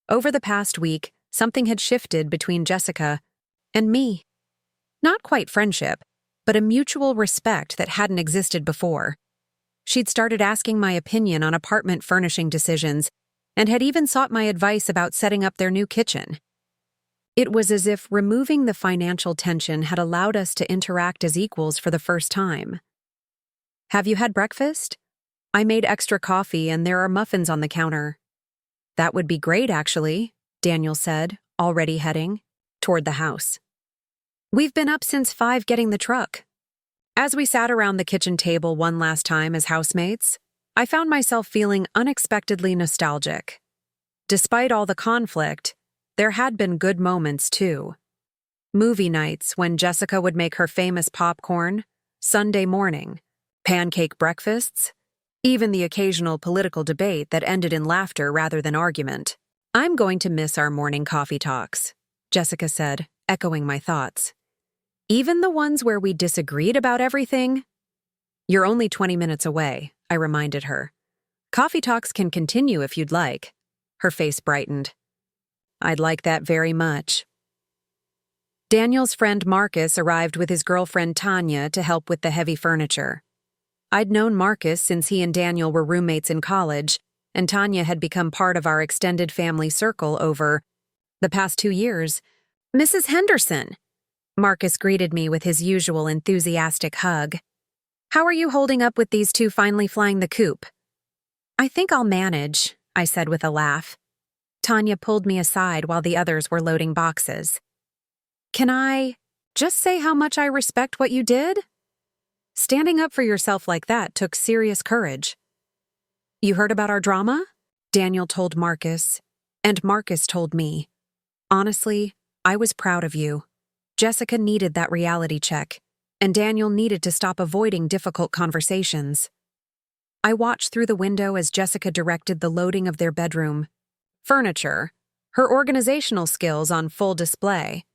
Over the past week, something had shifted between Jessica and me. Not quite friendship, but a mutual respect that hadn't existed before. She'd started asking my opinion on apartment furnishing decisions and had even sought my advice about setting up their new kitchen. It was as if removing the financial tension had allowed us to interact as equals for the first time. "Have you had breakfast? I made extra coffee and there are muffins on the counter." "That would be great, actually," Daniel said, already heading toward the house. "We've been up since 5 getting the truck." As we sat around the kitchen table one last time as housemates, I found myself feeling unexpectedly nostalgic. Despite all the conflict, there had been good moments too. Movie nights when Jessica would make her famous popcorn, Sunday morning, pancake breakfasts, even the occasional political debate that ended in laughter rather than argument. "I'm going to miss our morning coffee talks," Jessica said, echoing my thoughts. "Even the ones where we disagreed about everything?" "You're only 20 minutes away," I reminded her. "Coffee talks can continue if you'd like." Her face brightened. "I'd like that very much." Daniel's friend Marcus arrived with his girlfriend Tanya to help with the heavy furniture. I'd known Marcus since he and Daniel were roommates in college, and Tanya had become part of our extended family circle over the past 2 years. "Mrs. Henderson," Marcus greeted me with his usual enthusiastic hug. "How are you holding up with these two finally flying the coop?" "I think I'll manage," I said with a laugh. Tanya pulled me aside while the others were loading boxes. "Can I just say how much I respect what you did?" Standing up for yourself like that took serious courage. "You heard about our drama?" Daniel told Marcus, and Marcus told me. Honestly, I was proud of you. Jessica needed that reality check, and Daniel needed to stop avoiding difficult conversations. I watched through the window as Jessica directed the loading of their bedroom furniture, her organizational skills on full display.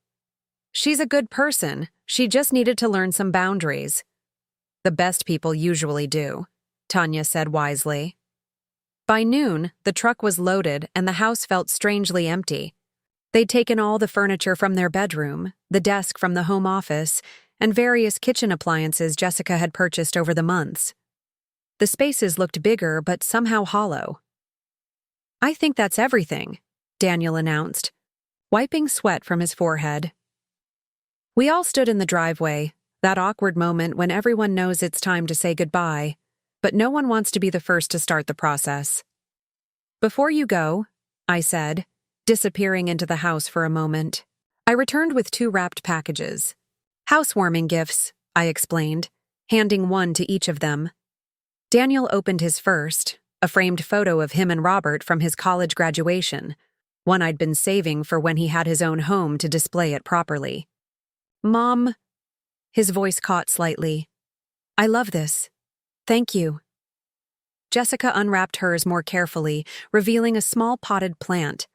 She's a good person, she just needed to learn some boundaries. "The best people usually do," Tanya said wisely. By noon, the truck was loaded and the house felt strangely empty. They'd taken all the furniture from their bedroom, the desk from the home office, and various kitchen appliances Jessica had purchased over the months. The spaces looked bigger but somehow hollow. "I think that's everything," Daniel announced, wiping sweat from his forehead. We all stood in the driveway, that awkward moment when everyone knows it's time to say goodbye, but no one wants to be the first to start the process. "Before you go," I said, disappearing into the house for a moment. I returned with 2 wrapped packages. "Housewarming gifts," I explained, handing one to each of them. Daniel opened his first, a framed photo of him and Robert from his college graduation, one I'd been saving for when he had his own home to display it properly. "Mom," his voice caught slightly. "I love this. Thank you." Jessica unwrapped hers more carefully, revealing a small potted plant,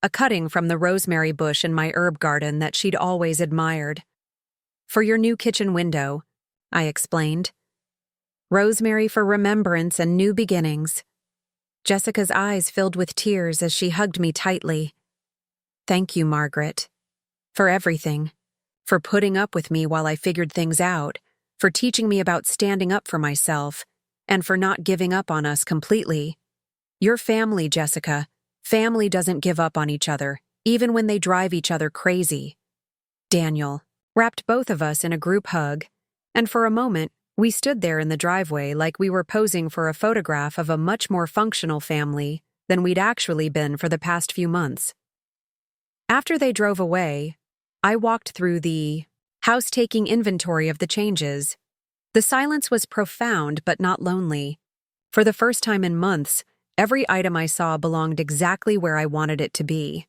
a cutting from the rosemary bush in my herb garden that she'd always admired. "For your new kitchen window," I explained. "Rosemary for remembrance and new beginnings." Jessica's eyes filled with tears as she hugged me tightly. "Thank you, Margaret. For everything. For putting up with me while I figured things out, for teaching me about standing up for myself, and for not giving up on us completely. You're family, Jessica. Family doesn't give up on each other, even when they drive each other crazy." Daniel wrapped both of us in a group hug, and for a moment, we stood there in the driveway like we were posing for a photograph of a much more functional family than we'd actually been for the past few months. After they drove away, I walked through the house taking inventory of the changes. The silence was profound but not lonely. For the first time in months, every item I saw belonged exactly where I wanted it to be.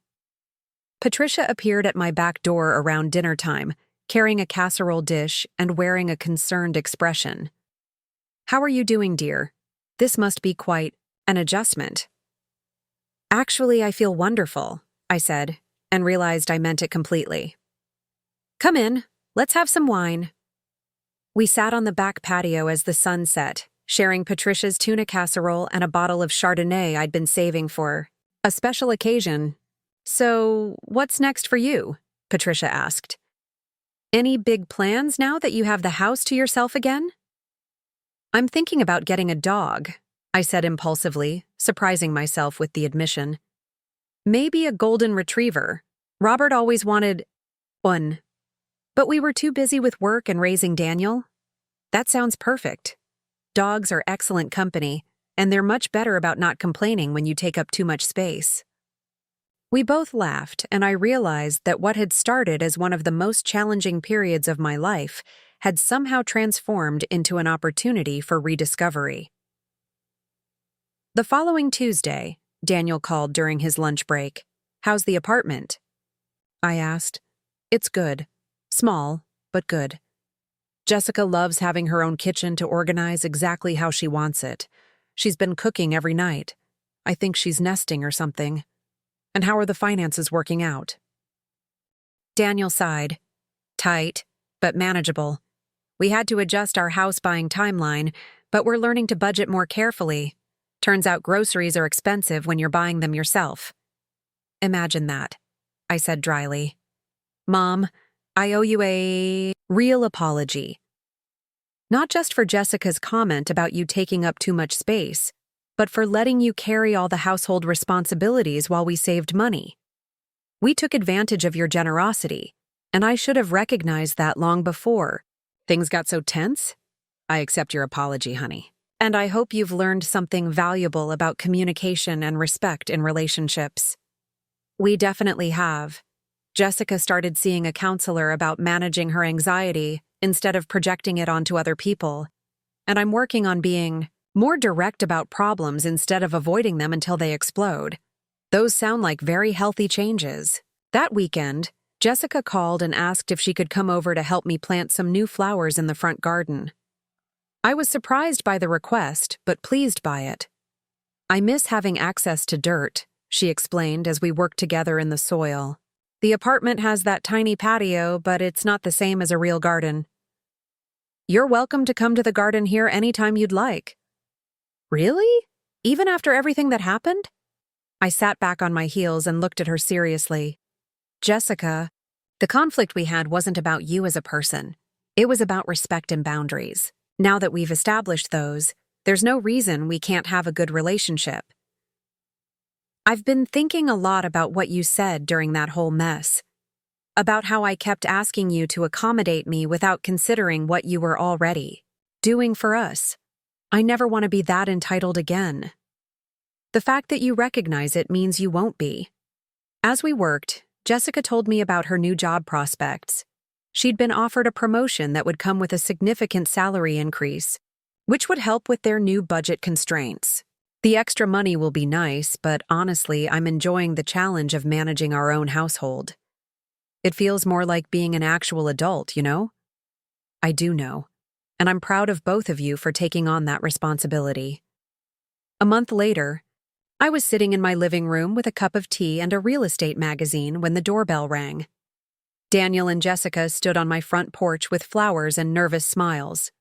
Patricia appeared at my back door around dinner time, carrying a casserole dish and wearing a concerned expression. "How are you doing, dear? This must be quite an adjustment." "Actually, I feel wonderful," I said, and realized I meant it completely. "Come in, let's have some wine." We sat on the back patio as the sun set, sharing Patricia's tuna casserole and a bottle of Chardonnay I'd been saving for a special occasion. "So, what's next for you?" Patricia asked. "Any big plans now that you have the house to yourself again?" "I'm thinking about getting a dog," I said impulsively, surprising myself with the admission. "Maybe a golden retriever. Robert always wanted one. But we were too busy with work and raising Daniel." "That sounds perfect. Dogs are excellent company, and they're much better about not complaining when you take up too much space." We both laughed, and I realized that what had started as one of the most challenging periods of my life had somehow transformed into an opportunity for rediscovery. The following Tuesday, Daniel called during his lunch break. "How's the apartment?" I asked. "It's good. Small, but good. Jessica loves having her own kitchen to organize exactly how she wants it. She's been cooking every night. I think she's nesting or something. And how are the finances working out?" Daniel sighed. "Tight, but manageable. We had to adjust our house buying timeline, but we're learning to budget more carefully. Turns out groceries are expensive when you're buying them yourself." "Imagine that," I said dryly. "Mom, I owe you a real apology. Not just for Jessica's comment about you taking up too much space, but for letting you carry all the household responsibilities while we saved money. We took advantage of your generosity, and I should have recognized that long before. Things got so tense? I accept your apology, honey. And I hope you've learned something valuable about communication and respect in relationships." "We definitely have. Jessica started seeing a counselor about managing her anxiety instead of projecting it onto other people, and I'm working on being more direct about problems instead of avoiding them until they explode. Those sound like very healthy changes." That weekend, Jessica called and asked if she could come over to help me plant some new flowers in the front garden. I was surprised by the request, but pleased by it. "I miss having access to dirt," she explained as we worked together in the soil. "The apartment has that tiny patio, but it's not the same as a real garden." "You're welcome to come to the garden here anytime you'd like." "Really? Even after everything that happened?" I sat back on my heels and looked at her seriously. "Jessica, the conflict we had wasn't about you as a person. It was about respect and boundaries. Now that we've established those, there's no reason we can't have a good relationship." I've been thinking a lot about what you said during that whole mess. About how I kept asking you to accommodate me without considering what you were already doing for us. I never want to be that entitled again. The fact that you recognize it means you won't be. As we worked, Jessica told me about her new job prospects. She'd been offered a promotion that would come with a significant salary increase, which would help with their new budget constraints. The extra money will be nice, but honestly, I'm enjoying the challenge of managing our own household. It feels more like being an actual adult, you know? I do know, and I'm proud of both of you for taking on that responsibility. A month later, I was sitting in my living room with a cup of tea and a real estate magazine when the doorbell rang. Daniel and Jessica stood on my front porch with flowers and nervous smiles.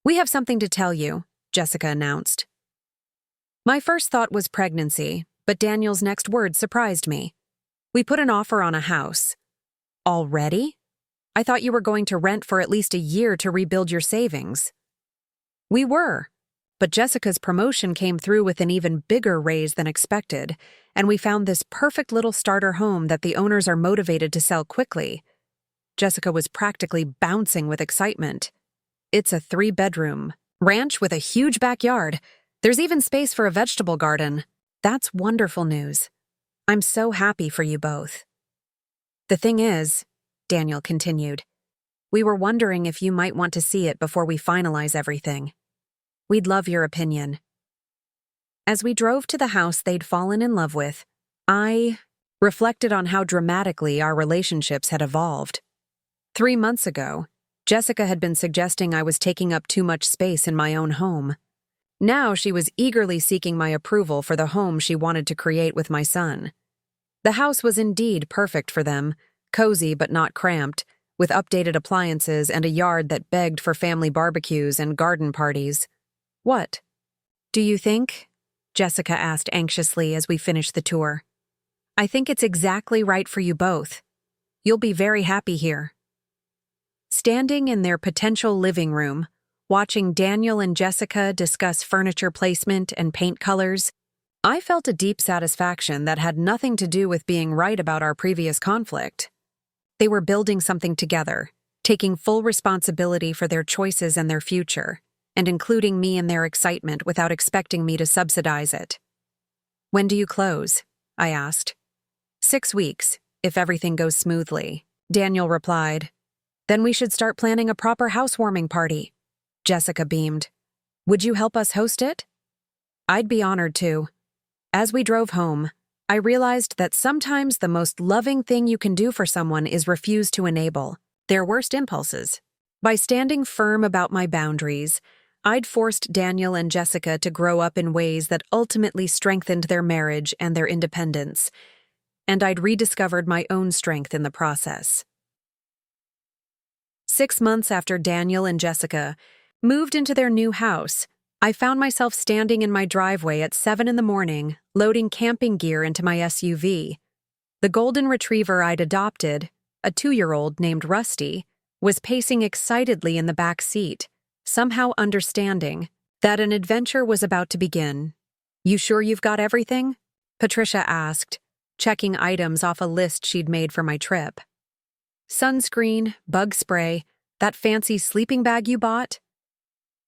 "We have something to tell you," Jessica announced. My first thought was pregnancy, but Daniel's next words surprised me. "We put an offer on a house." "Already? I thought you were going to rent for at least a year to rebuild your savings." "We were, but Jessica's promotion came through with an even bigger raise than expected, and we found this perfect little starter home that the owners are motivated to sell quickly." Jessica was practically bouncing with excitement. "It's a 3-bedroom ranch with a huge backyard. There's even space for a vegetable garden. That's wonderful news. I'm so happy for you both." "The thing is," Daniel continued, "we were wondering if you might want to see it before we finalize everything. We'd love your opinion." As we drove to the house they'd fallen in love with, I reflected on how dramatically our relationships had evolved. 3 months ago, Jessica had been suggesting I was taking up too much space in my own home. Now she was eagerly seeking my approval for the home she wanted to create with my son. The house was indeed perfect for them, cozy but not cramped, with updated appliances and a yard that begged for family barbecues and garden parties. "What do you think?" Jessica asked anxiously as we finished the tour. "I think it's exactly right for you both. You'll be very happy here." Standing in their potential living room, watching Daniel and Jessica discuss furniture placement and paint colors, I felt a deep satisfaction that had nothing to do with being right about our previous conflict. They were building something together, taking full responsibility for their choices and their future, and including me in their excitement without expecting me to subsidize it. "When do you close?" I asked. 6 weeks, if everything goes smoothly," Daniel replied. "Then we should start planning a proper housewarming party." Jessica beamed. "Would you help us host it?" "I'd be honored to." As we drove home, I realized that sometimes the most loving thing you can do for someone is refuse to enable their worst impulses. By standing firm about my boundaries, I'd forced Daniel and Jessica to grow up in ways that ultimately strengthened their marriage and their independence, and I'd rediscovered my own strength in the process. 6 months after Daniel and Jessica moved into their new house, I found myself standing in my driveway at 7 in the morning, loading camping gear into my SUV. The golden retriever I'd adopted, a 2-year-old named Rusty, was pacing excitedly in the back seat, somehow understanding that an adventure was about to begin. "You sure you've got everything?" Patricia asked, checking items off a list she'd made for my trip. "Sunscreen, bug spray, that fancy sleeping bag you bought?"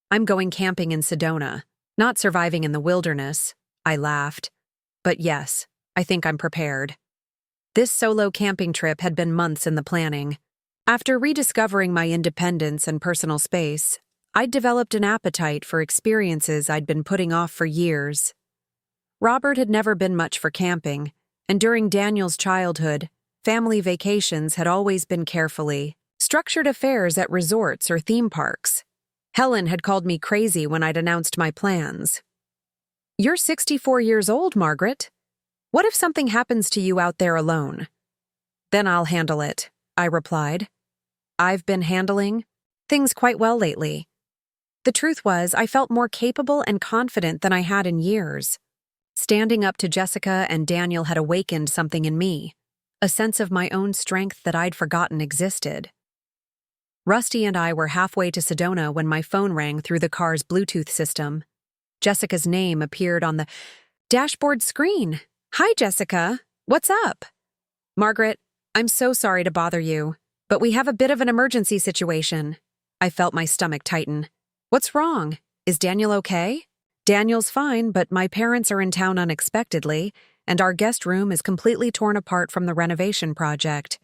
"I'm going camping in Sedona, not surviving in the wilderness," I laughed. "But yes, I think I'm prepared." This solo camping trip had been months in the planning. After rediscovering my independence and personal space, I'd developed an appetite for experiences I'd been putting off for years. Robert had never been much for camping, and during Daniel's childhood, family vacations had always been carefully structured affairs at resorts or theme parks. Helen had called me crazy when I'd announced my plans. "You're 64 years old, Margaret. What if something happens to you out there alone?" "Then I'll handle it," I replied. I've been handling things quite well lately. The truth was, I felt more capable and confident than I had in years. Standing up to Jessica and Daniel had awakened something in me, a sense of my own strength that I'd forgotten existed. Rusty and I were halfway to Sedona when my phone rang through the car's Bluetooth system. Jessica's name appeared on the dashboard screen. "Hi, Jessica. What's up?" "Margaret, I'm so sorry to bother you, but we have a bit of an emergency situation." I felt my stomach tighten. "What's wrong? Is Daniel okay?" "Daniel's fine, but my parents are in town unexpectedly, and our guest room is completely torn apart from the renovation project.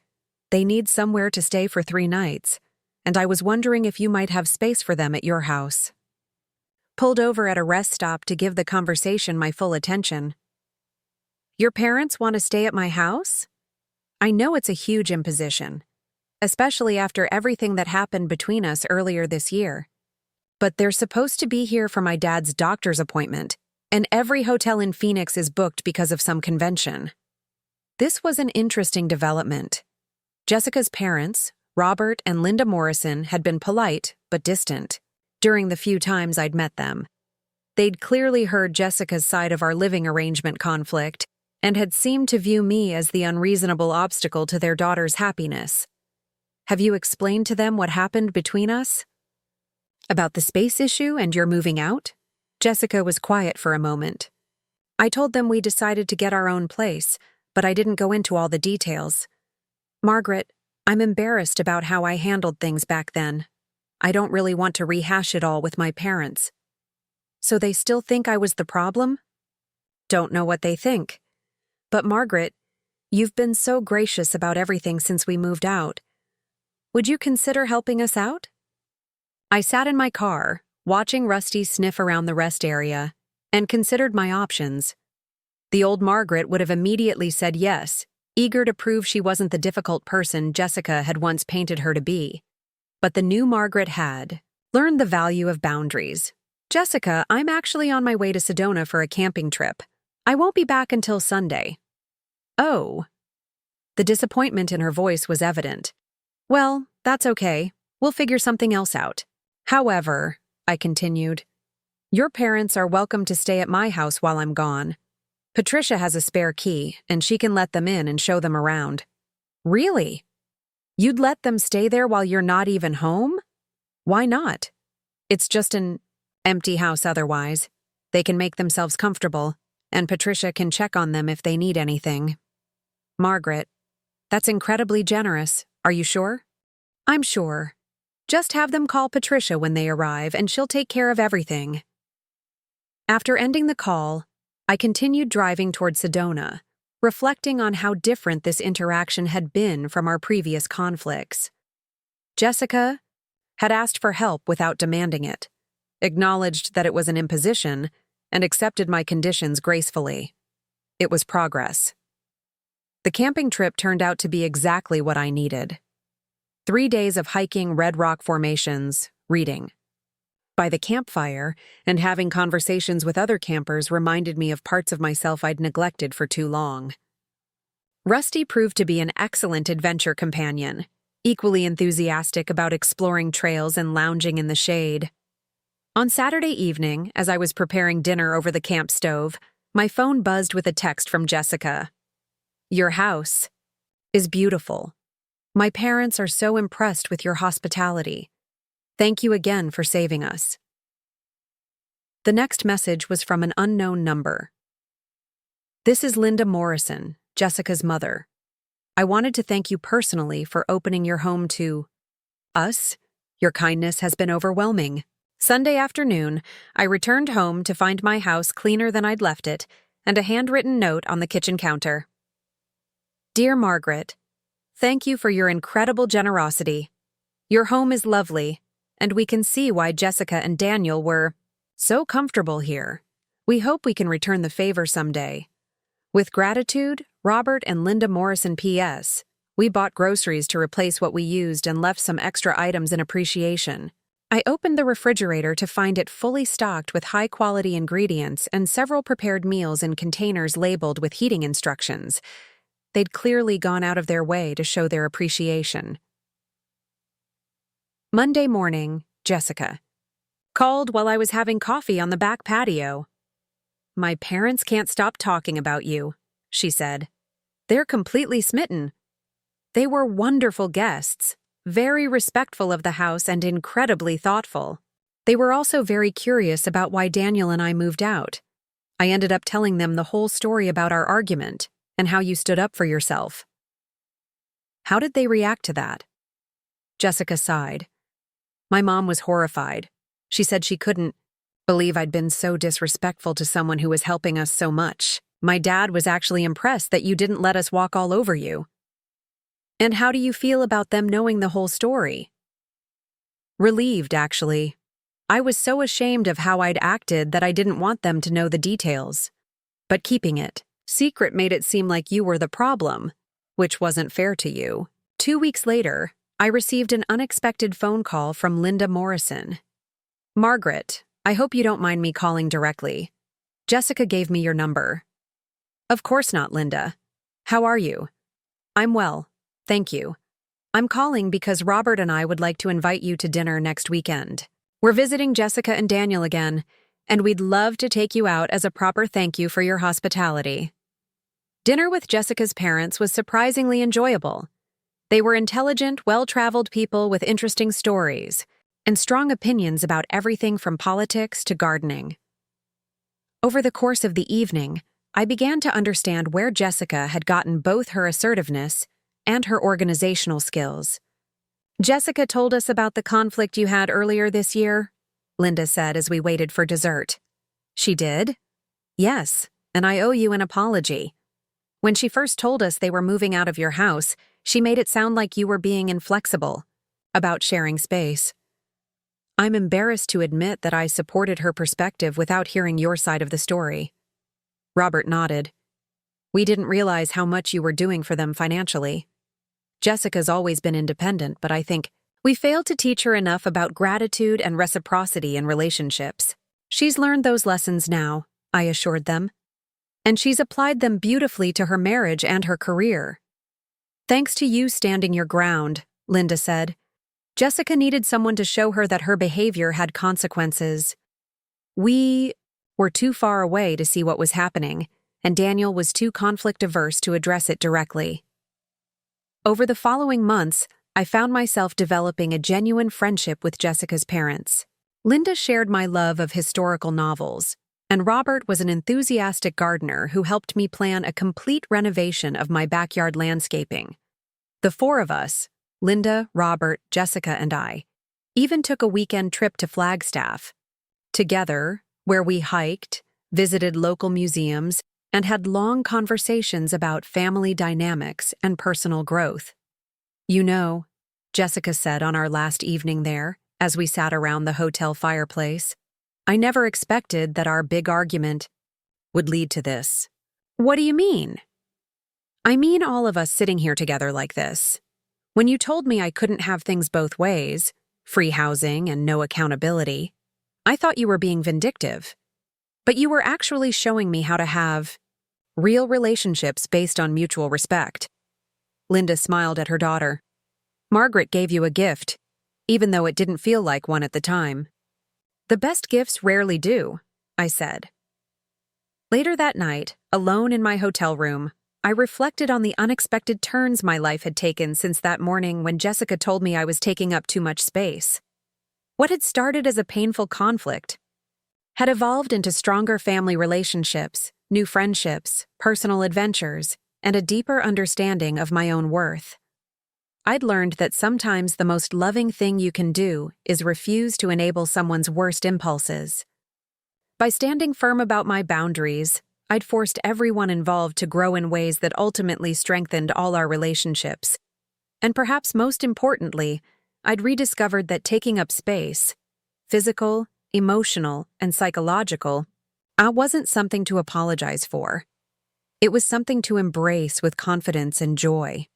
They need somewhere to stay for 3 nights, and I was wondering if you might have space for them at your house." pulled over at a rest stop to give the conversation my full attention. Your parents want to stay at my house? I know it's a huge imposition, especially after everything that happened between us earlier this year. But they're supposed to be here for my dad's doctor's appointment, and every hotel in Phoenix is booked because of some convention. This was an interesting development. Jessica's parents, Robert and Linda Morrison, had been polite but distant during the few times I'd met them. They'd clearly heard Jessica's side of our living arrangement conflict and had seemed to view me as the unreasonable obstacle to their daughter's happiness. Have you explained to them what happened between us? About the space issue and your moving out? Jessica was quiet for a moment. I told them we decided to get our own place, but I didn't go into all the details. Margaret, I'm embarrassed about how I handled things back then. I don't really want to rehash it all with my parents. So they still think I was the problem? Don't know what they think. But Margaret, you've been so gracious about everything since we moved out. Would you consider helping us out? I sat in my car, watching Rusty sniff around the rest area, and considered my options. The old Margaret would have immediately said yes, eager to prove she wasn't the difficult person Jessica had once painted her to be. But the new Margaret had learned the value of boundaries. Jessica, I'm actually on my way to Sedona for a camping trip. I won't be back until Sunday. Oh. The disappointment in her voice was evident. Well, that's okay. We'll figure something else out. However, I continued, your parents are welcome to stay at my house while I'm gone. Patricia has a spare key, and she can let them in and show them around. Really? You'd let them stay there while you're not even home? Why not? It's just an empty house otherwise. They can make themselves comfortable, and Patricia can check on them if they need anything. Margaret, that's incredibly generous. Are you sure? I'm sure. Just have them call Patricia when they arrive, and she'll take care of everything. After ending the call, I continued driving toward Sedona, reflecting on how different this interaction had been from our previous conflicts. Jessica had asked for help without demanding it, acknowledged that it was an imposition, and accepted my conditions gracefully. It was progress. The camping trip turned out to be exactly what I needed. 3 days of hiking red rock formations, reading. By the campfire, and having conversations with other campers reminded me of parts of myself I'd neglected for too long. Rusty proved to be an excellent adventure companion, equally enthusiastic about exploring trails and lounging in the shade. On Saturday evening, as I was preparing dinner over the camp stove, my phone buzzed with a text from Jessica. Your house is beautiful. My parents are so impressed with your hospitality. Thank you again for saving us. The next message was from an unknown number. This is Linda Morrison, Jessica's mother. I wanted to thank you personally for opening your home to us. Your kindness has been overwhelming. Sunday afternoon, I returned home to find my house cleaner than I'd left it and a handwritten note on the kitchen counter. Dear Margaret, thank you for your incredible generosity. Your home is lovely, and we can see why Jessica and Daniel were so comfortable here. We hope we can return the favor someday. With gratitude, Robert and Linda Morrison P.S. We bought groceries to replace what we used and left some extra items in appreciation. I opened the refrigerator to find it fully stocked with high-quality ingredients and several prepared meals in containers labeled with heating instructions. They'd clearly gone out of their way to show their appreciation. Monday morning, Jessica. Called while I was having coffee on the back patio. My parents can't stop talking about you, she said. They're completely smitten. They were wonderful guests, very respectful of the house and incredibly thoughtful. They were also very curious about why Daniel and I moved out. I ended up telling them the whole story about our argument and how you stood up for yourself. How did they react to that? Jessica sighed. My mom was horrified. She said she couldn't believe I'd been so disrespectful to someone who was helping us so much. My dad was actually impressed that you didn't let us walk all over you. And how do you feel about them knowing the whole story? Relieved, actually. I was so ashamed of how I'd acted that I didn't want them to know the details. But keeping it secret made it seem like you were the problem, which wasn't fair to you. 2 weeks later, I received an unexpected phone call from Linda Morrison. "Margaret, I hope you don't mind me calling directly. Jessica gave me your number." "Of course not, Linda. How are you?" "I'm well, thank you. I'm calling because Robert and I would like to invite you to dinner next weekend. We're visiting Jessica and Daniel again, and we'd love to take you out as a proper thank you for your hospitality." Dinner with Jessica's parents was surprisingly enjoyable. They were intelligent, well-traveled people with interesting stories and strong opinions about everything from politics to gardening. Over the course of the evening, I began to understand where Jessica had gotten both her assertiveness and her organizational skills. "Jessica told us about the conflict you had earlier this year," Linda said as we waited for dessert. "She did?" "Yes, and I owe you an apology. When she first told us they were moving out of your house, she made it sound like you were being inflexible about sharing space. I'm embarrassed to admit that I supported her perspective without hearing your side of the story." Robert nodded. "We didn't realize how much you were doing for them financially. Jessica's always been independent, but I think we failed to teach her enough about gratitude and reciprocity in relationships. She's learned those lessons now," I assured them. "And she's applied them beautifully to her marriage and her career." "Thanks to you standing your ground," Linda said. "Jessica needed someone to show her that her behavior had consequences. We were too far away to see what was happening, and Daniel was too conflict-averse to address it directly." Over the following months, I found myself developing a genuine friendship with Jessica's parents. Linda shared my love of historical novels, and Robert was an enthusiastic gardener who helped me plan a complete renovation of my backyard landscaping. The four of us, Linda, Robert, Jessica, and I, even took a weekend trip to Flagstaff. Together, where we hiked, visited local museums, and had long conversations about family dynamics and personal growth. "You know," Jessica said on our last evening there, as we sat around the hotel fireplace, "I never expected that our big argument would lead to this." "What do you mean?" "I mean all of us sitting here together like this. When you told me I couldn't have things both ways, free housing and no accountability, I thought you were being vindictive. But you were actually showing me how to have real relationships based on mutual respect." Linda smiled at her daughter. "Margaret gave you a gift, even though it didn't feel like one at the time." "The best gifts rarely do," I said. Later that night, alone in my hotel room, I reflected on the unexpected turns my life had taken since that morning when Jessica told me I was taking up too much space. What had started as a painful conflict had evolved into stronger family relationships, new friendships, personal adventures, and a deeper understanding of my own worth. I'd learned that sometimes the most loving thing you can do is refuse to enable someone's worst impulses. By standing firm about my boundaries, I'd forced everyone involved to grow in ways that ultimately strengthened all our relationships. And perhaps most importantly, I'd rediscovered that taking up space, physical, emotional, and psychological, wasn't something to apologize for. It was something to embrace with confidence and joy.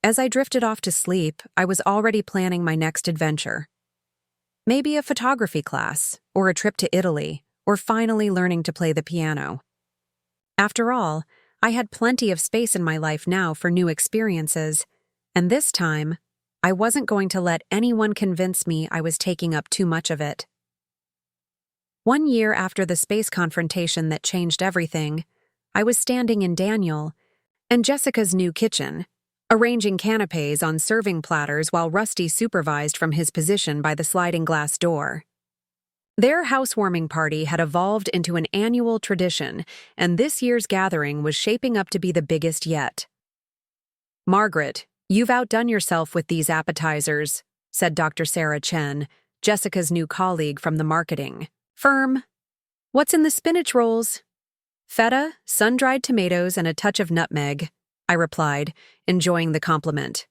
As I drifted off to sleep, I was already planning my next adventure. Maybe a photography class, or a trip to Italy, or finally learning to play the piano. After all, I had plenty of space in my life now for new experiences, and this time, I wasn't going to let anyone convince me I was taking up too much of it. 1 year after the space confrontation that changed everything, I was standing in Daniel and Jessica's new kitchen, arranging canapes on serving platters while Rusty supervised from his position by the sliding glass door. Their housewarming party had evolved into an annual tradition, and this year's gathering was shaping up to be the biggest yet. "Margaret, you've outdone yourself with these appetizers," said Dr. Sarah Chen, Jessica's new colleague from the marketing firm. "What's in the spinach rolls?" "Feta, sun-dried tomatoes, and a touch of nutmeg," I replied, enjoying the compliment.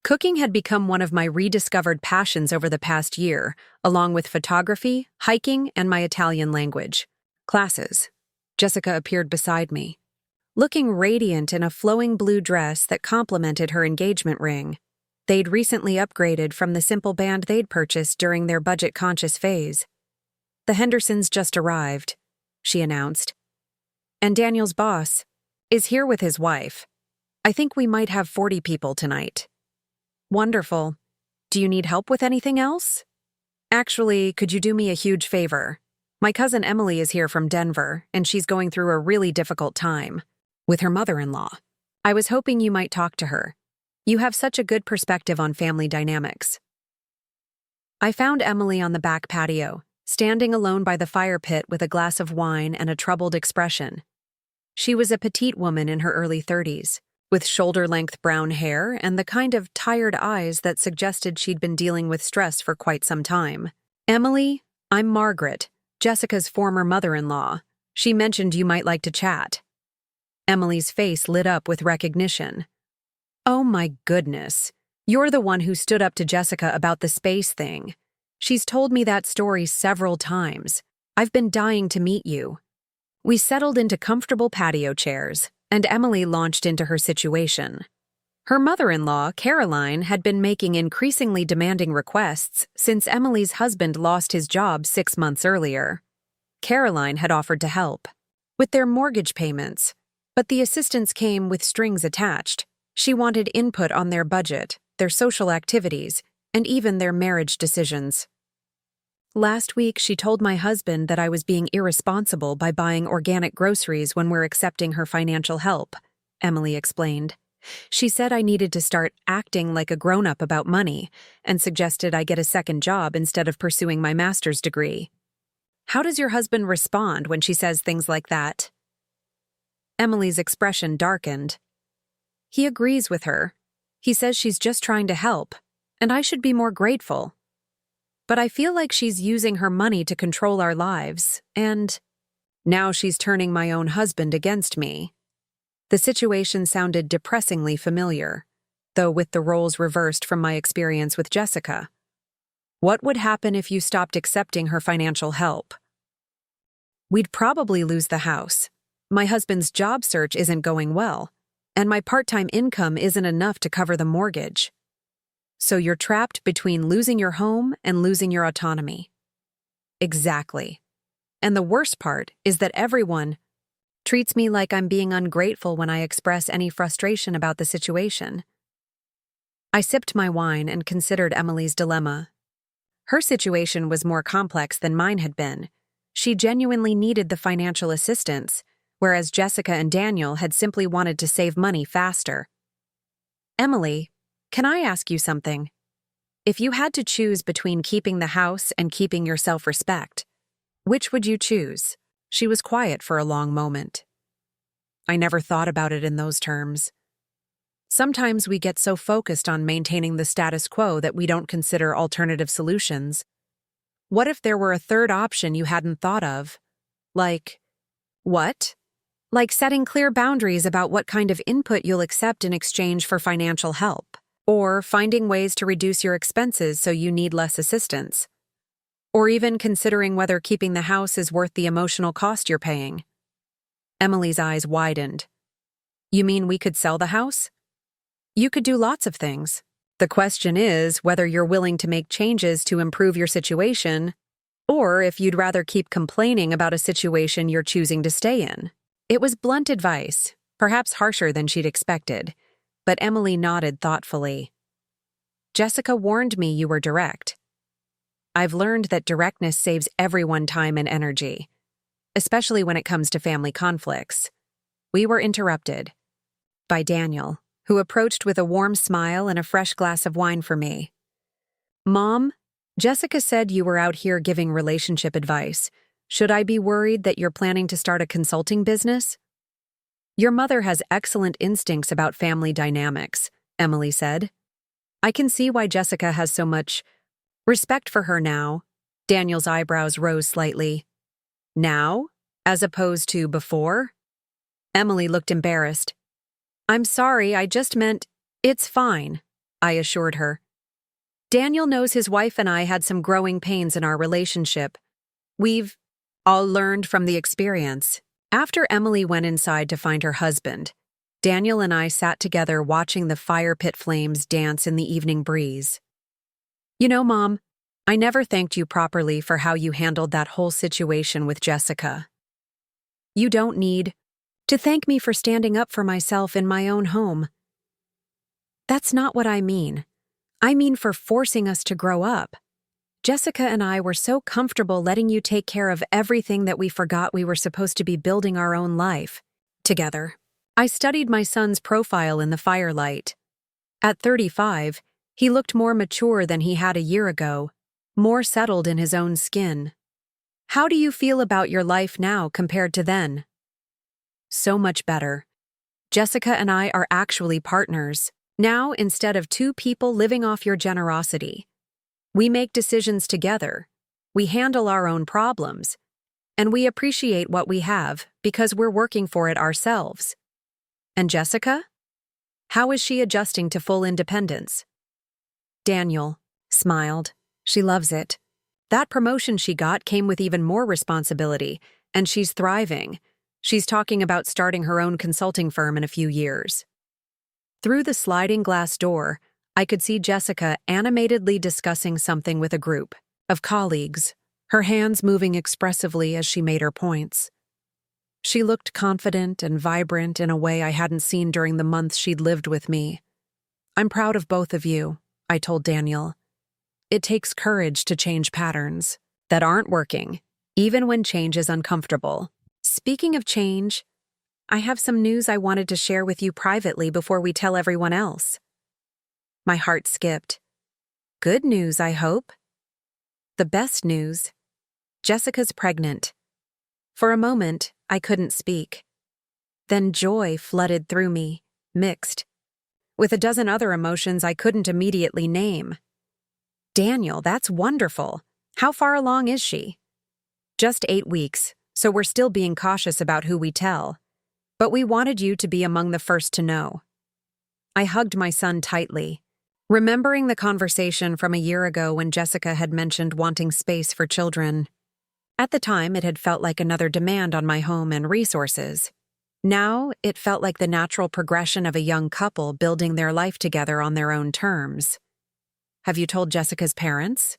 Cooking had become one of my rediscovered passions over the past year, along with photography, hiking, and my Italian language classes. Jessica appeared beside me, looking radiant in a flowing blue dress that complemented her engagement ring. They'd recently upgraded from the simple band they'd purchased during their budget-conscious phase. "The Hendersons just arrived," she announced. "And Daniel's boss is here with his wife. I think we might have 40 people tonight." "Wonderful. Do you need help with anything else?" "Actually, could you do me a huge favor? My cousin Emily is here from Denver, and she's going through a really difficult time with her mother-in-law. I was hoping you might talk to her. You have such a good perspective on family dynamics." I found Emily on the back patio, standing alone by the fire pit with a glass of wine and a troubled expression. She was a petite woman in her early 30s, with shoulder-length brown hair and the kind of tired eyes that suggested she'd been dealing with stress for quite some time. "Emily, I'm Margaret, Jessica's former mother-in-law. She mentioned you might like to chat." Emily's face lit up with recognition. "Oh my goodness, you're the one who stood up to Jessica about the space thing. She's told me that story several times. I've been dying to meet you." We settled into comfortable patio chairs, and Emily launched into her situation. Her mother-in-law, Caroline, had been making increasingly demanding requests since Emily's husband lost his job 6 months earlier. Caroline had offered to help with their mortgage payments, but the assistance came with strings attached. She wanted input on their budget, their social activities, and even their marriage decisions. "Last week, she told my husband that I was being irresponsible by buying organic groceries when we're accepting her financial help," Emily explained. "She said I needed to start acting like a grown-up about money and suggested I get a second job instead of pursuing my master's degree." "How does your husband respond when she says things like that?" Emily's expression darkened. "He agrees with her. He says she's just trying to help, and I should be more grateful. But I feel like she's using her money to control our lives, and now she's turning my own husband against me." The situation sounded depressingly familiar, though with the roles reversed from my experience with Jessica. "What would happen if you stopped accepting her financial help?" "We'd probably lose the house. My husband's job search isn't going well, and my part-time income isn't enough to cover the mortgage. So you're trapped between losing your home and losing your autonomy." "Exactly. And the worst part is that everyone treats me like I'm being ungrateful when I express any frustration about the situation." I sipped my wine and considered Emily's dilemma. Her situation was more complex than mine had been. She genuinely needed the financial assistance, whereas Jessica and Daniel had simply wanted to save money faster. "Emily, can I ask you something? If you had to choose between keeping the house and keeping your self-respect, which would you choose?" She was quiet for a long moment. "I never thought about it in those terms. Sometimes we get so focused on maintaining the status quo that we don't consider alternative solutions. What if there were a third option you hadn't thought of? Like, what? Like setting clear boundaries about what kind of input you'll accept in exchange for financial help, or finding ways to reduce your expenses so you need less assistance, or even considering whether keeping the house is worth the emotional cost you're paying." Emily's eyes widened. "You mean we could sell the house?" "You could do lots of things. The question is whether you're willing to make changes to improve your situation, or if you'd rather keep complaining about a situation you're choosing to stay in." It was blunt advice, perhaps harsher than she'd expected, but Emily nodded thoughtfully. "Jessica warned me you were direct. I've learned that directness saves everyone time and energy, especially when it comes to family conflicts." We were interrupted by Daniel, who approached with a warm smile and a fresh glass of wine for me. "Mom, Jessica said you were out here giving relationship advice. Should I be worried that you're planning to start a consulting business?" "Your mother has excellent instincts about family dynamics," Emily said. "I can see why Jessica has so much respect for her now." Daniel's eyebrows rose slightly. "Now, as opposed to before?" Emily looked embarrassed. "I'm sorry, I just meant, it's fine. I assured her. Daniel knows his wife and I had some growing pains in our relationship. We've all learned from the experience. After Emily went inside to find her husband, Daniel and I sat together watching the fire pit flames dance in the evening breeze. You know, Mom, I never thanked you properly for how you handled that whole situation with Jessica. You don't need to thank me for standing up for myself in my own home. That's not what I mean. I mean for forcing us to grow up. Jessica and I were so comfortable letting you take care of everything that we forgot we were supposed to be building our own life together. I studied my son's profile in the firelight. At 35, he looked more mature than he had a year ago, more settled in his own skin. How do you feel about your life now compared to then? So much better. Jessica and I are actually partners. Now, instead of two people living off your generosity, we make decisions together, we handle our own problems, and we appreciate what we have because we're working for it ourselves. And Jessica? How is she adjusting to full independence? Daniel smiled. She loves it. That promotion she got came with even more responsibility, and she's thriving. She's talking about starting her own consulting firm in a few years. Through the sliding glass door, I could see Jessica animatedly discussing something with a group of colleagues, her hands moving expressively as she made her points. She looked confident and vibrant in a way I hadn't seen during the months she'd lived with me. I'm proud of both of you, I told Daniel. It takes courage to change patterns that aren't working, even when change is uncomfortable. Speaking of change, I have some news I wanted to share with you privately before we tell everyone else. My heart skipped. Good news, I hope. The best news. Jessica's pregnant. For a moment, I couldn't speak. Then joy flooded through me, mixed with a dozen other emotions I couldn't immediately name. Daniel, that's wonderful. How far along is she? Just 8 weeks, so we're still being cautious about who we tell. But we wanted you to be among the first to know. I hugged my son tightly, remembering the conversation from a year ago when Jessica had mentioned wanting space for children. At the time, it had felt like another demand on my home and resources. Now, it felt like the natural progression of a young couple building their life together on their own terms. Have you told Jessica's parents?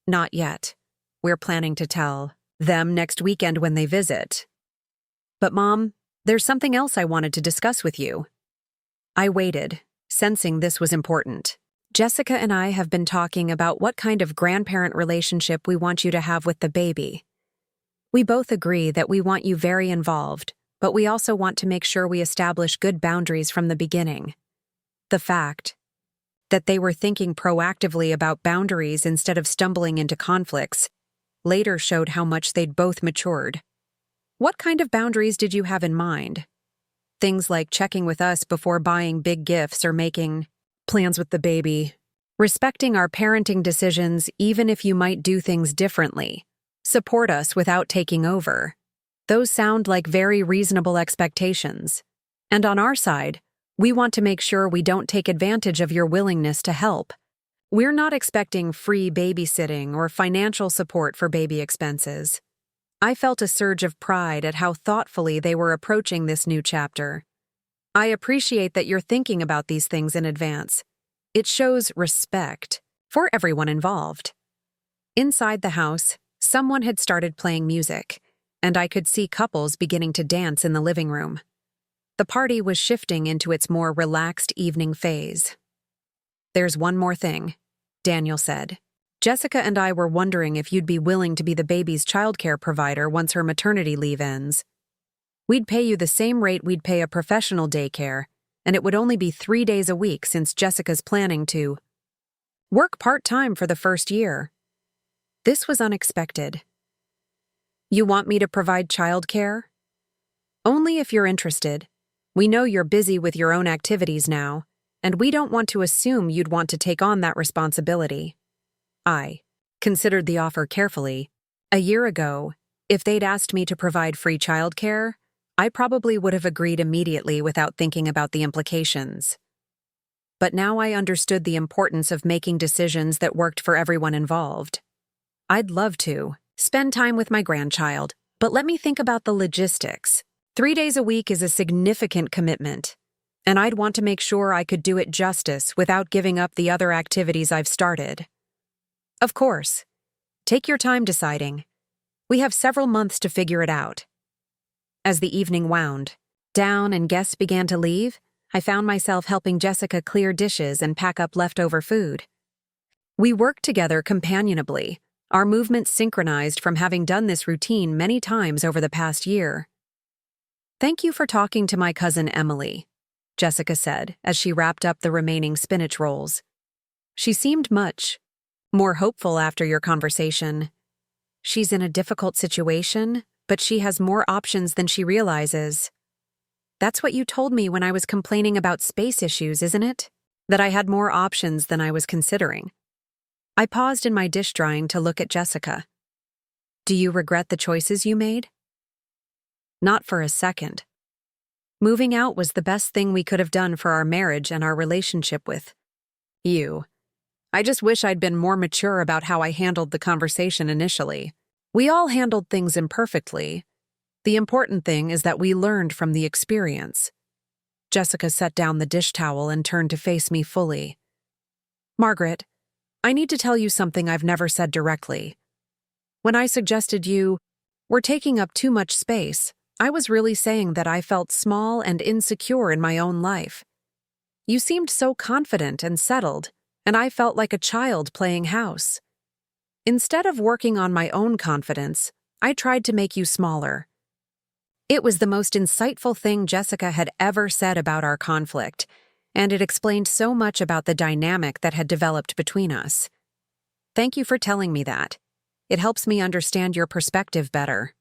Not yet. We're planning to tell them next weekend when they visit. But Mom, there's something else I wanted to discuss with you. I waited, sensing this was important. Jessica and I have been talking about what kind of grandparent relationship we want you to have with the baby. We both agree that we want you very involved, but we also want to make sure we establish good boundaries from the beginning. The fact that they were thinking proactively about boundaries instead of stumbling into conflicts later showed how much they'd both matured. What kind of boundaries did you have in mind? Things like checking with us before buying big gifts or making plans with the baby. Respecting our parenting decisions even if you might do things differently. Support us without taking over. Those sound like very reasonable expectations. And on our side, we want to make sure we don't take advantage of your willingness to help. We're not expecting free babysitting or financial support for baby expenses. I felt a surge of pride at how thoughtfully they were approaching this new chapter. I appreciate that you're thinking about these things in advance. It shows respect for everyone involved. Inside the house, someone had started playing music, and I could see couples beginning to dance in the living room. The party was shifting into its more relaxed evening phase. There's one more thing, Daniel said. Jessica and I were wondering if you'd be willing to be the baby's childcare provider once her maternity leave ends. We'd pay you the same rate we'd pay a professional daycare, and it would only be 3 days a week since Jessica's planning to work part-time for the first year. This was unexpected. You want me to provide childcare? Only if you're interested. We know you're busy with your own activities now, and we don't want to assume you'd want to take on that responsibility. I considered the offer carefully. A year ago, if they'd asked me to provide free childcare, I probably would have agreed immediately without thinking about the implications. but now I understood the importance of making decisions that worked for everyone involved. I'd love to spend time with my grandchild, but let me think about the logistics. 3 days a week is a significant commitment, and I'd want to make sure I could do it justice without giving up the other activities I've started. Of course. Take your time deciding. We have several months to figure it out. As the evening wound down and guests began to leave, I found myself helping Jessica clear dishes and pack up leftover food. We worked together companionably, our movements synchronized from having done this routine many times over the past year. "Thank you for talking to my cousin Emily," Jessica said as she wrapped up the remaining spinach rolls. "She seemed much more hopeful after your conversation. She's in a difficult situation, but she has more options than she realizes." "That's what you told me when I was complaining about space issues, isn't it? That I had more options than I was considering." I paused in my dish drying to look at Jessica. "Do you regret the choices you made?" "Not for a second. Moving out was the best thing we could have done for our marriage and our relationship with you. I just wish I'd been more mature about how I handled the conversation initially. We all handled things imperfectly. The important thing is that we learned from the experience." Jessica set down the dish towel and turned to face me fully. "Margaret, I need to tell you something I've never said directly. When I suggested you were taking up too much space, I was really saying that I felt small and insecure in my own life. You seemed so confident and settled, and I felt like a child playing house. Instead of working on my own confidence, I tried to make you smaller." It was the most insightful thing Jessica had ever said about our conflict, and it explained so much about the dynamic that had developed between us. "Thank you for telling me that. It helps me understand your perspective better.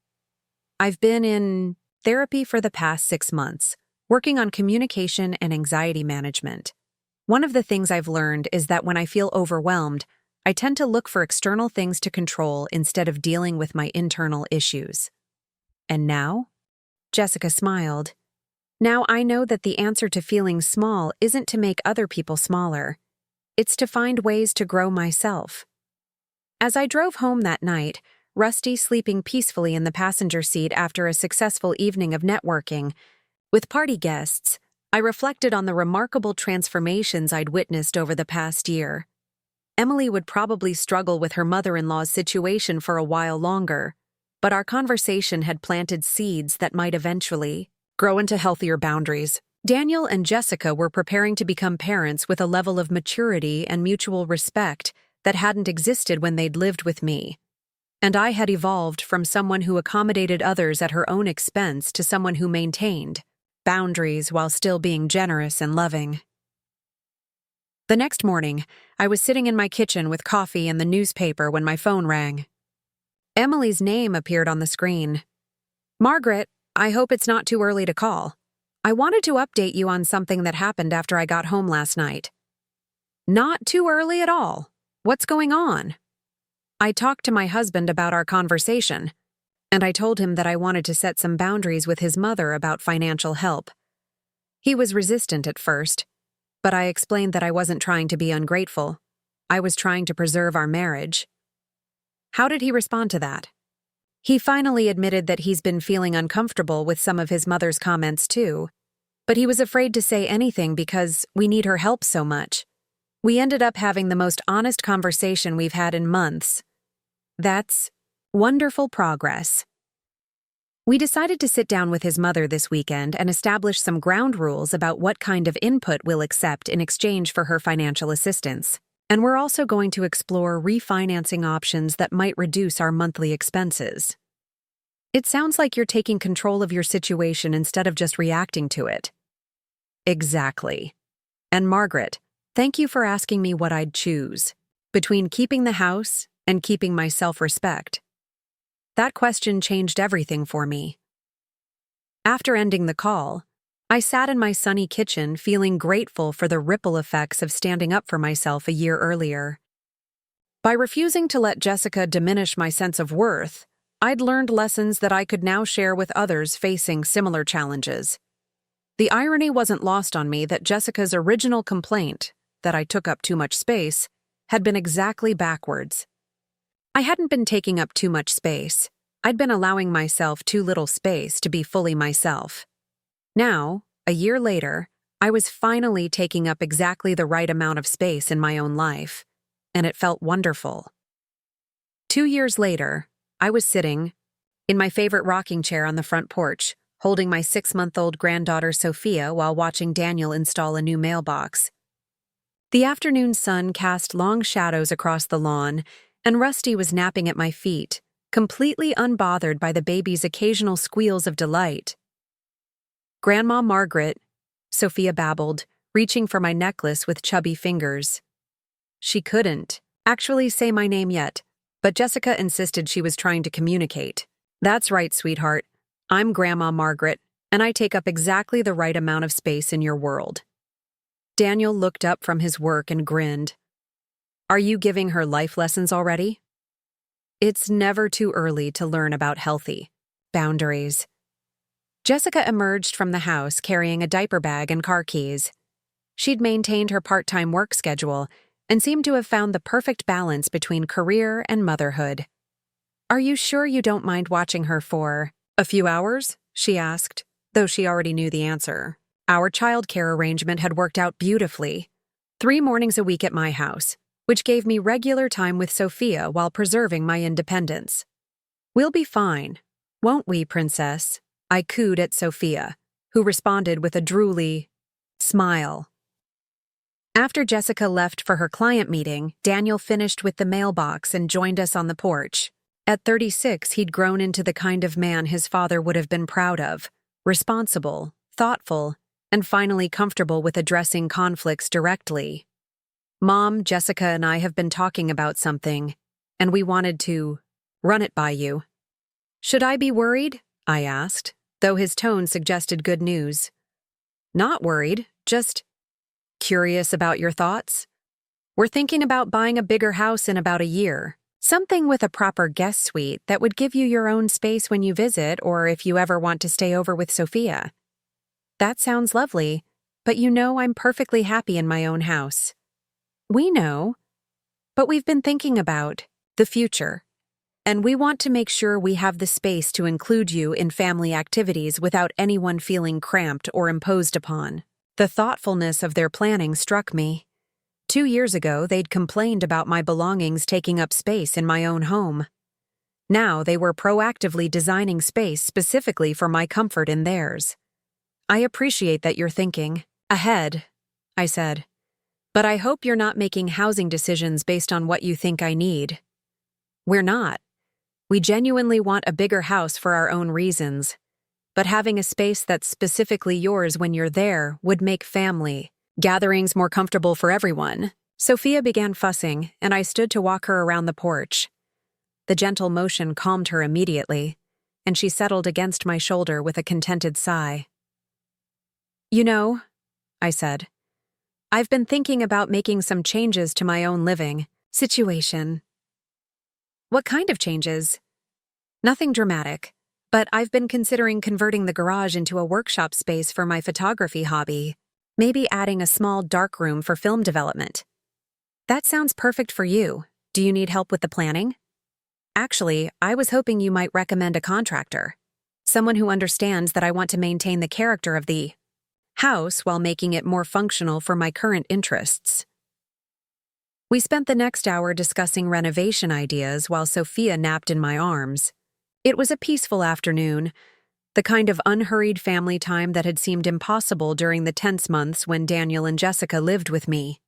I've been in therapy for the past 6 months, working on communication and anxiety management. One of the things I've learned is that when I feel overwhelmed, I tend to look for external things to control instead of dealing with my internal issues." "And now?" Jessica smiled. "Now I know that the answer to feeling small isn't to make other people smaller. It's to find ways to grow myself." As I drove home that night, Rusty sleeping peacefully in the passenger seat after a successful evening of networking with party guests, I reflected on the remarkable transformations I'd witnessed over the past year. Emily would probably struggle with her mother-in-law's situation for a while longer, but our conversation had planted seeds that might eventually grow into healthier boundaries. Daniel and Jessica were preparing to become parents with a level of maturity and mutual respect that hadn't existed when they'd lived with me. And I had evolved from someone who accommodated others at her own expense to someone who maintained boundaries while still being generous and loving. The next morning, I was sitting in my kitchen with coffee and the newspaper when my phone rang. Emily's name appeared on the screen. "Margaret, I hope it's not too early to call. I wanted to update you on something that happened after I got home last night." "Not too early at all. What's going on?" I talked to my husband about our conversation, and I told him that I wanted to set some boundaries with his mother about financial help. He was resistant at first, but I explained that I wasn't trying to be ungrateful. I was trying to preserve our marriage. How did he respond to that? He finally admitted that he's been feeling uncomfortable with some of his mother's comments too, but he was afraid to say anything because we need her help so much. We ended up having the most honest conversation we've had in months. That's wonderful progress. We decided to sit down with his mother this weekend and establish some ground rules about what kind of input we'll accept in exchange for her financial assistance. And we're also going to explore refinancing options that might reduce our monthly expenses. It sounds like you're taking control of your situation instead of just reacting to it. Exactly. And Margaret, thank you for asking me what I'd choose between keeping the house and keeping my self-respect. That question changed everything for me. After ending the call, I sat in my sunny kitchen feeling grateful for the ripple effects of standing up for myself a year earlier. By refusing to let Jessica diminish my sense of worth, I'd learned lessons that I could now share with others facing similar challenges. The irony wasn't lost on me that Jessica's original complaint, that I took up too much space, had been exactly backwards. I hadn't been taking up too much space. I'd been allowing myself too little space to be fully myself. Now, a year later, I was finally taking up exactly the right amount of space in my own life, and it felt wonderful. 2 years later, I was sitting in my favorite rocking chair on the front porch, holding my 6-month-old granddaughter Sophia while watching Daniel install a new mailbox. The afternoon sun cast long shadows across the lawn, and Rusty was napping at my feet, completely unbothered by the baby's occasional squeals of delight. "Grandma Margaret," Sophia babbled, reaching for my necklace with chubby fingers. She couldn't actually say my name yet, but Jessica insisted she was trying to communicate. "That's right, sweetheart. I'm Grandma Margaret, and I take up exactly the right amount of space in your world." Daniel looked up from his work and grinned. "Are you giving her life lessons already?" It's never too early to learn about healthy boundaries. Jessica emerged from the house carrying a diaper bag and car keys. She'd maintained her part-time work schedule and seemed to have found the perfect balance between career and motherhood. "Are you sure you don't mind watching her for a few hours?" she asked, though she already knew the answer. Our childcare arrangement had worked out beautifully. 3 mornings a week at my house, which gave me regular time with Sophia while preserving my independence. "We'll be fine, won't we, princess?" I cooed at Sophia, who responded with a drooly smile. After Jessica left for her client meeting, Daniel finished with the mailbox and joined us on the porch. At 36, he'd grown into the kind of man his father would have been proud of: responsible, thoughtful, and finally comfortable with addressing conflicts directly. "Mom, Jessica and I have been talking about something, and we wanted to run it by you." "Should I be worried?" I asked, though his tone suggested good news. "Not worried, just curious about your thoughts. We're thinking about buying a bigger house in about a year. Something with a proper guest suite that would give you your own space when you visit or if you ever want to stay over with Sophia." "That sounds lovely, but you know I'm perfectly happy in my own house." "We know, but we've been thinking about the future, and we want to make sure we have the space to include you in family activities without anyone feeling cramped or imposed upon." The thoughtfulness of their planning struck me. 2 years ago, they'd complained about my belongings taking up space in my own home. Now they were proactively designing space specifically for my comfort in theirs. "I appreciate that you're thinking ahead," I said, "but I hope you're not making housing decisions based on what you think I need." "We're not. We genuinely want a bigger house for our own reasons. But having a space that's specifically yours when you're there would make family gatherings more comfortable for everyone." Sophia began fussing, and I stood to walk her around the porch. The gentle motion calmed her immediately, and she settled against my shoulder with a contented sigh. "You know," I said, "I've been thinking about making some changes to my own living situation." "What kind of changes?" "Nothing dramatic. But I've been considering converting the garage into a workshop space for my photography hobby, maybe adding a small dark room for film development." "That sounds perfect for you. Do you need help with the planning?" "Actually, I was hoping you might recommend a contractor. Someone who understands that I want to maintain the character of the house while making it more functional for my current interests." We spent the next hour discussing renovation ideas while Sophia napped in my arms. It was a peaceful afternoon, the kind of unhurried family time that had seemed impossible during the tense months when Daniel and Jessica lived with me.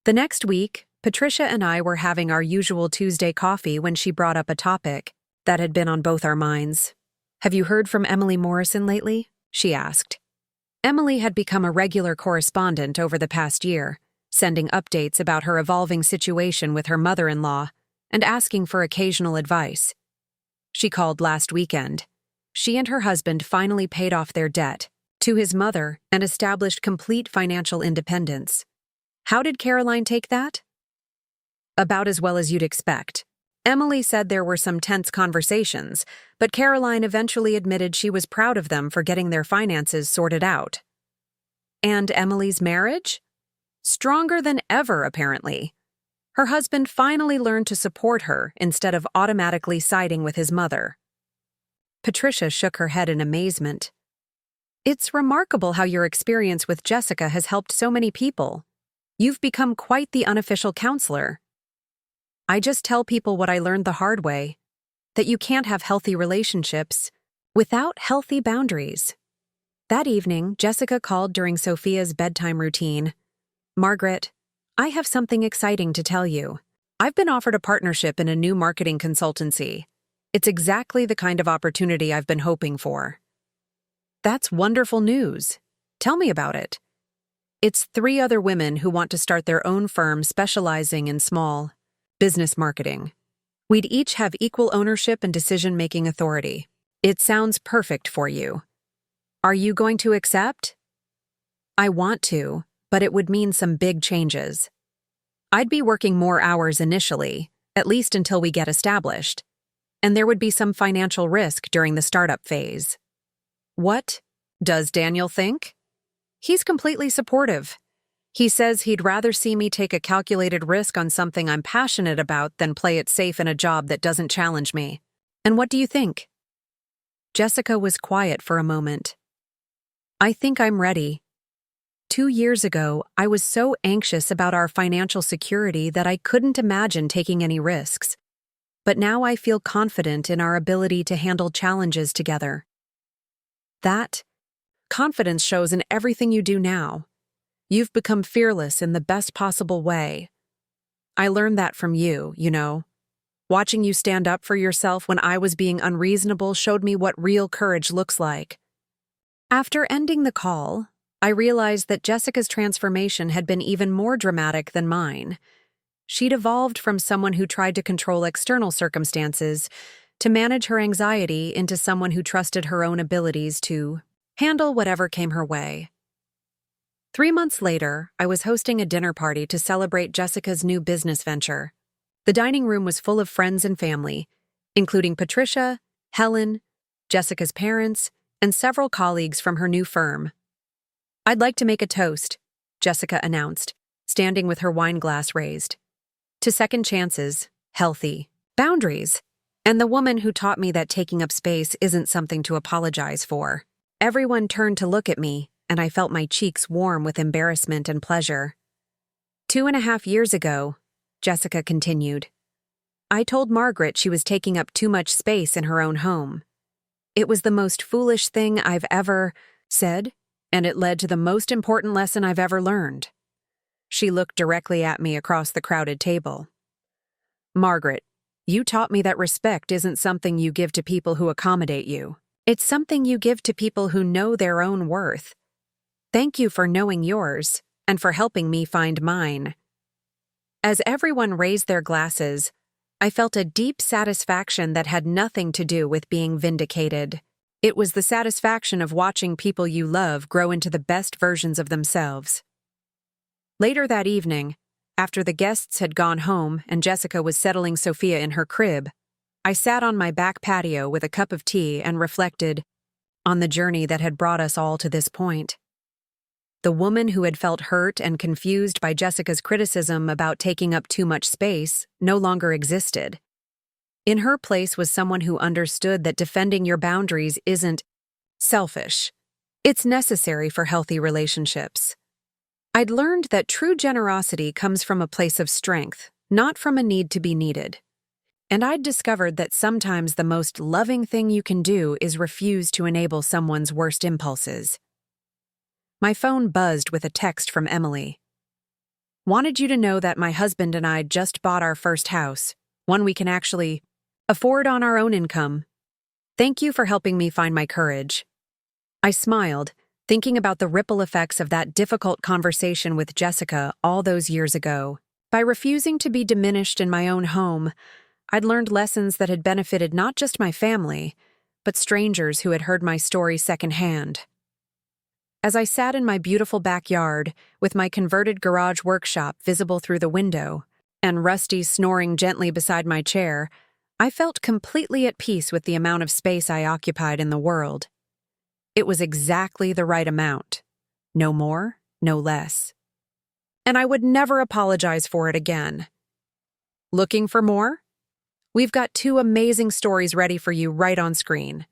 The next week, Patricia and I were having our usual Tuesday coffee when she brought up a topic that had been on both our minds. "Have you heard from Emily Morrison lately?" she asked. Emily had become a regular correspondent over the past year, sending updates about her evolving situation with her mother-in-law and asking for occasional advice. She called last weekend. She and her husband finally paid off their debt to his mother and established complete financial independence. How did Caroline take that? About as well as you'd expect. Emily said there were some tense conversations, but Caroline eventually admitted she was proud of them for getting their finances sorted out. And Emily's marriage? Stronger than ever, apparently. Her husband finally learned to support her instead of automatically siding with his mother. Patricia shook her head in amazement. It's remarkable how your experience with Jessica has helped so many people. You've become quite the unofficial counselor. I just tell people what I learned the hard way, that you can't have healthy relationships without healthy boundaries. That evening, Jessica called during Sophia's bedtime routine. Margaret, I have something exciting to tell you. I've been offered a partnership in a new marketing consultancy. It's exactly the kind of opportunity I've been hoping for. That's wonderful news. Tell me about it. It's 3 other women who want to start their own firm specializing in small business marketing. We'd each have equal ownership and decision-making authority. It sounds perfect for you. Are you going to accept? I want to, but it would mean some big changes. I'd be working more hours initially, at least until we get established, and there would be some financial risk during the startup phase. What does Daniel think? He's completely supportive. He says he'd rather see me take a calculated risk on something I'm passionate about than play it safe in a job that doesn't challenge me. And what do you think? Jessica was quiet for a moment. I think I'm ready. 2 years ago, I was so anxious about our financial security that I couldn't imagine taking any risks. But now I feel confident in our ability to handle challenges together. That confidence shows in everything you do now. You've become fearless in the best possible way. I learned that from you, you know. Watching you stand up for yourself when I was being unreasonable showed me what real courage looks like. After ending the call, I realized that Jessica's transformation had been even more dramatic than mine. She'd evolved from someone who tried to control external circumstances to manage her anxiety into someone who trusted her own abilities to handle whatever came her way. 3 months later, I was hosting a dinner party to celebrate Jessica's new business venture. The dining room was full of friends and family, including Patricia, Helen, Jessica's parents, and several colleagues from her new firm. I'd like to make a toast, Jessica announced, standing with her wine glass raised. To second chances, healthy boundaries, and the woman who taught me that taking up space isn't something to apologize for. Everyone turned to look at me, and I felt my cheeks warm with embarrassment and pleasure. 2.5 years ago, Jessica continued, I told Margaret she was taking up too much space in her own home. It was the most foolish thing I've ever said, and it led to the most important lesson I've ever learned. She looked directly at me across the crowded table. Margaret, you taught me that respect isn't something you give to people who accommodate you. It's something you give to people who know their own worth. Thank you for knowing yours, and for helping me find mine. As everyone raised their glasses, I felt a deep satisfaction that had nothing to do with being vindicated. It was the satisfaction of watching people you love grow into the best versions of themselves. Later that evening, after the guests had gone home and Jessica was settling Sophia in her crib, I sat on my back patio with a cup of tea and reflected on the journey that had brought us all to this point. The woman who had felt hurt and confused by Jessica's criticism about taking up too much space no longer existed. In her place was someone who understood that defending your boundaries isn't selfish. It's necessary for healthy relationships. I'd learned that true generosity comes from a place of strength, not from a need to be needed. And I'd discovered that sometimes the most loving thing you can do is refuse to enable someone's worst impulses. My phone buzzed with a text from Emily. Wanted you to know that my husband and I just bought our first house, one we can actually afford on our own income. Thank you for helping me find my courage. I smiled, thinking about the ripple effects of that difficult conversation with Jessica all those years ago. By refusing to be diminished in my own home, I'd learned lessons that had benefited not just my family, but strangers who had heard my story secondhand. As I sat in my beautiful backyard, with my converted garage workshop visible through the window, and Rusty snoring gently beside my chair, I felt completely at peace with the amount of space I occupied in the world. It was exactly the right amount. No more, no less. And I would never apologize for it again. Looking for more? We've got 2 amazing stories ready for you right on screen.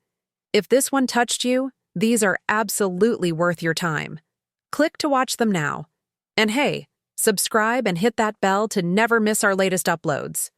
If this one touched you, these are absolutely worth your time. Click to watch them now. And hey, subscribe and hit that bell to never miss our latest uploads.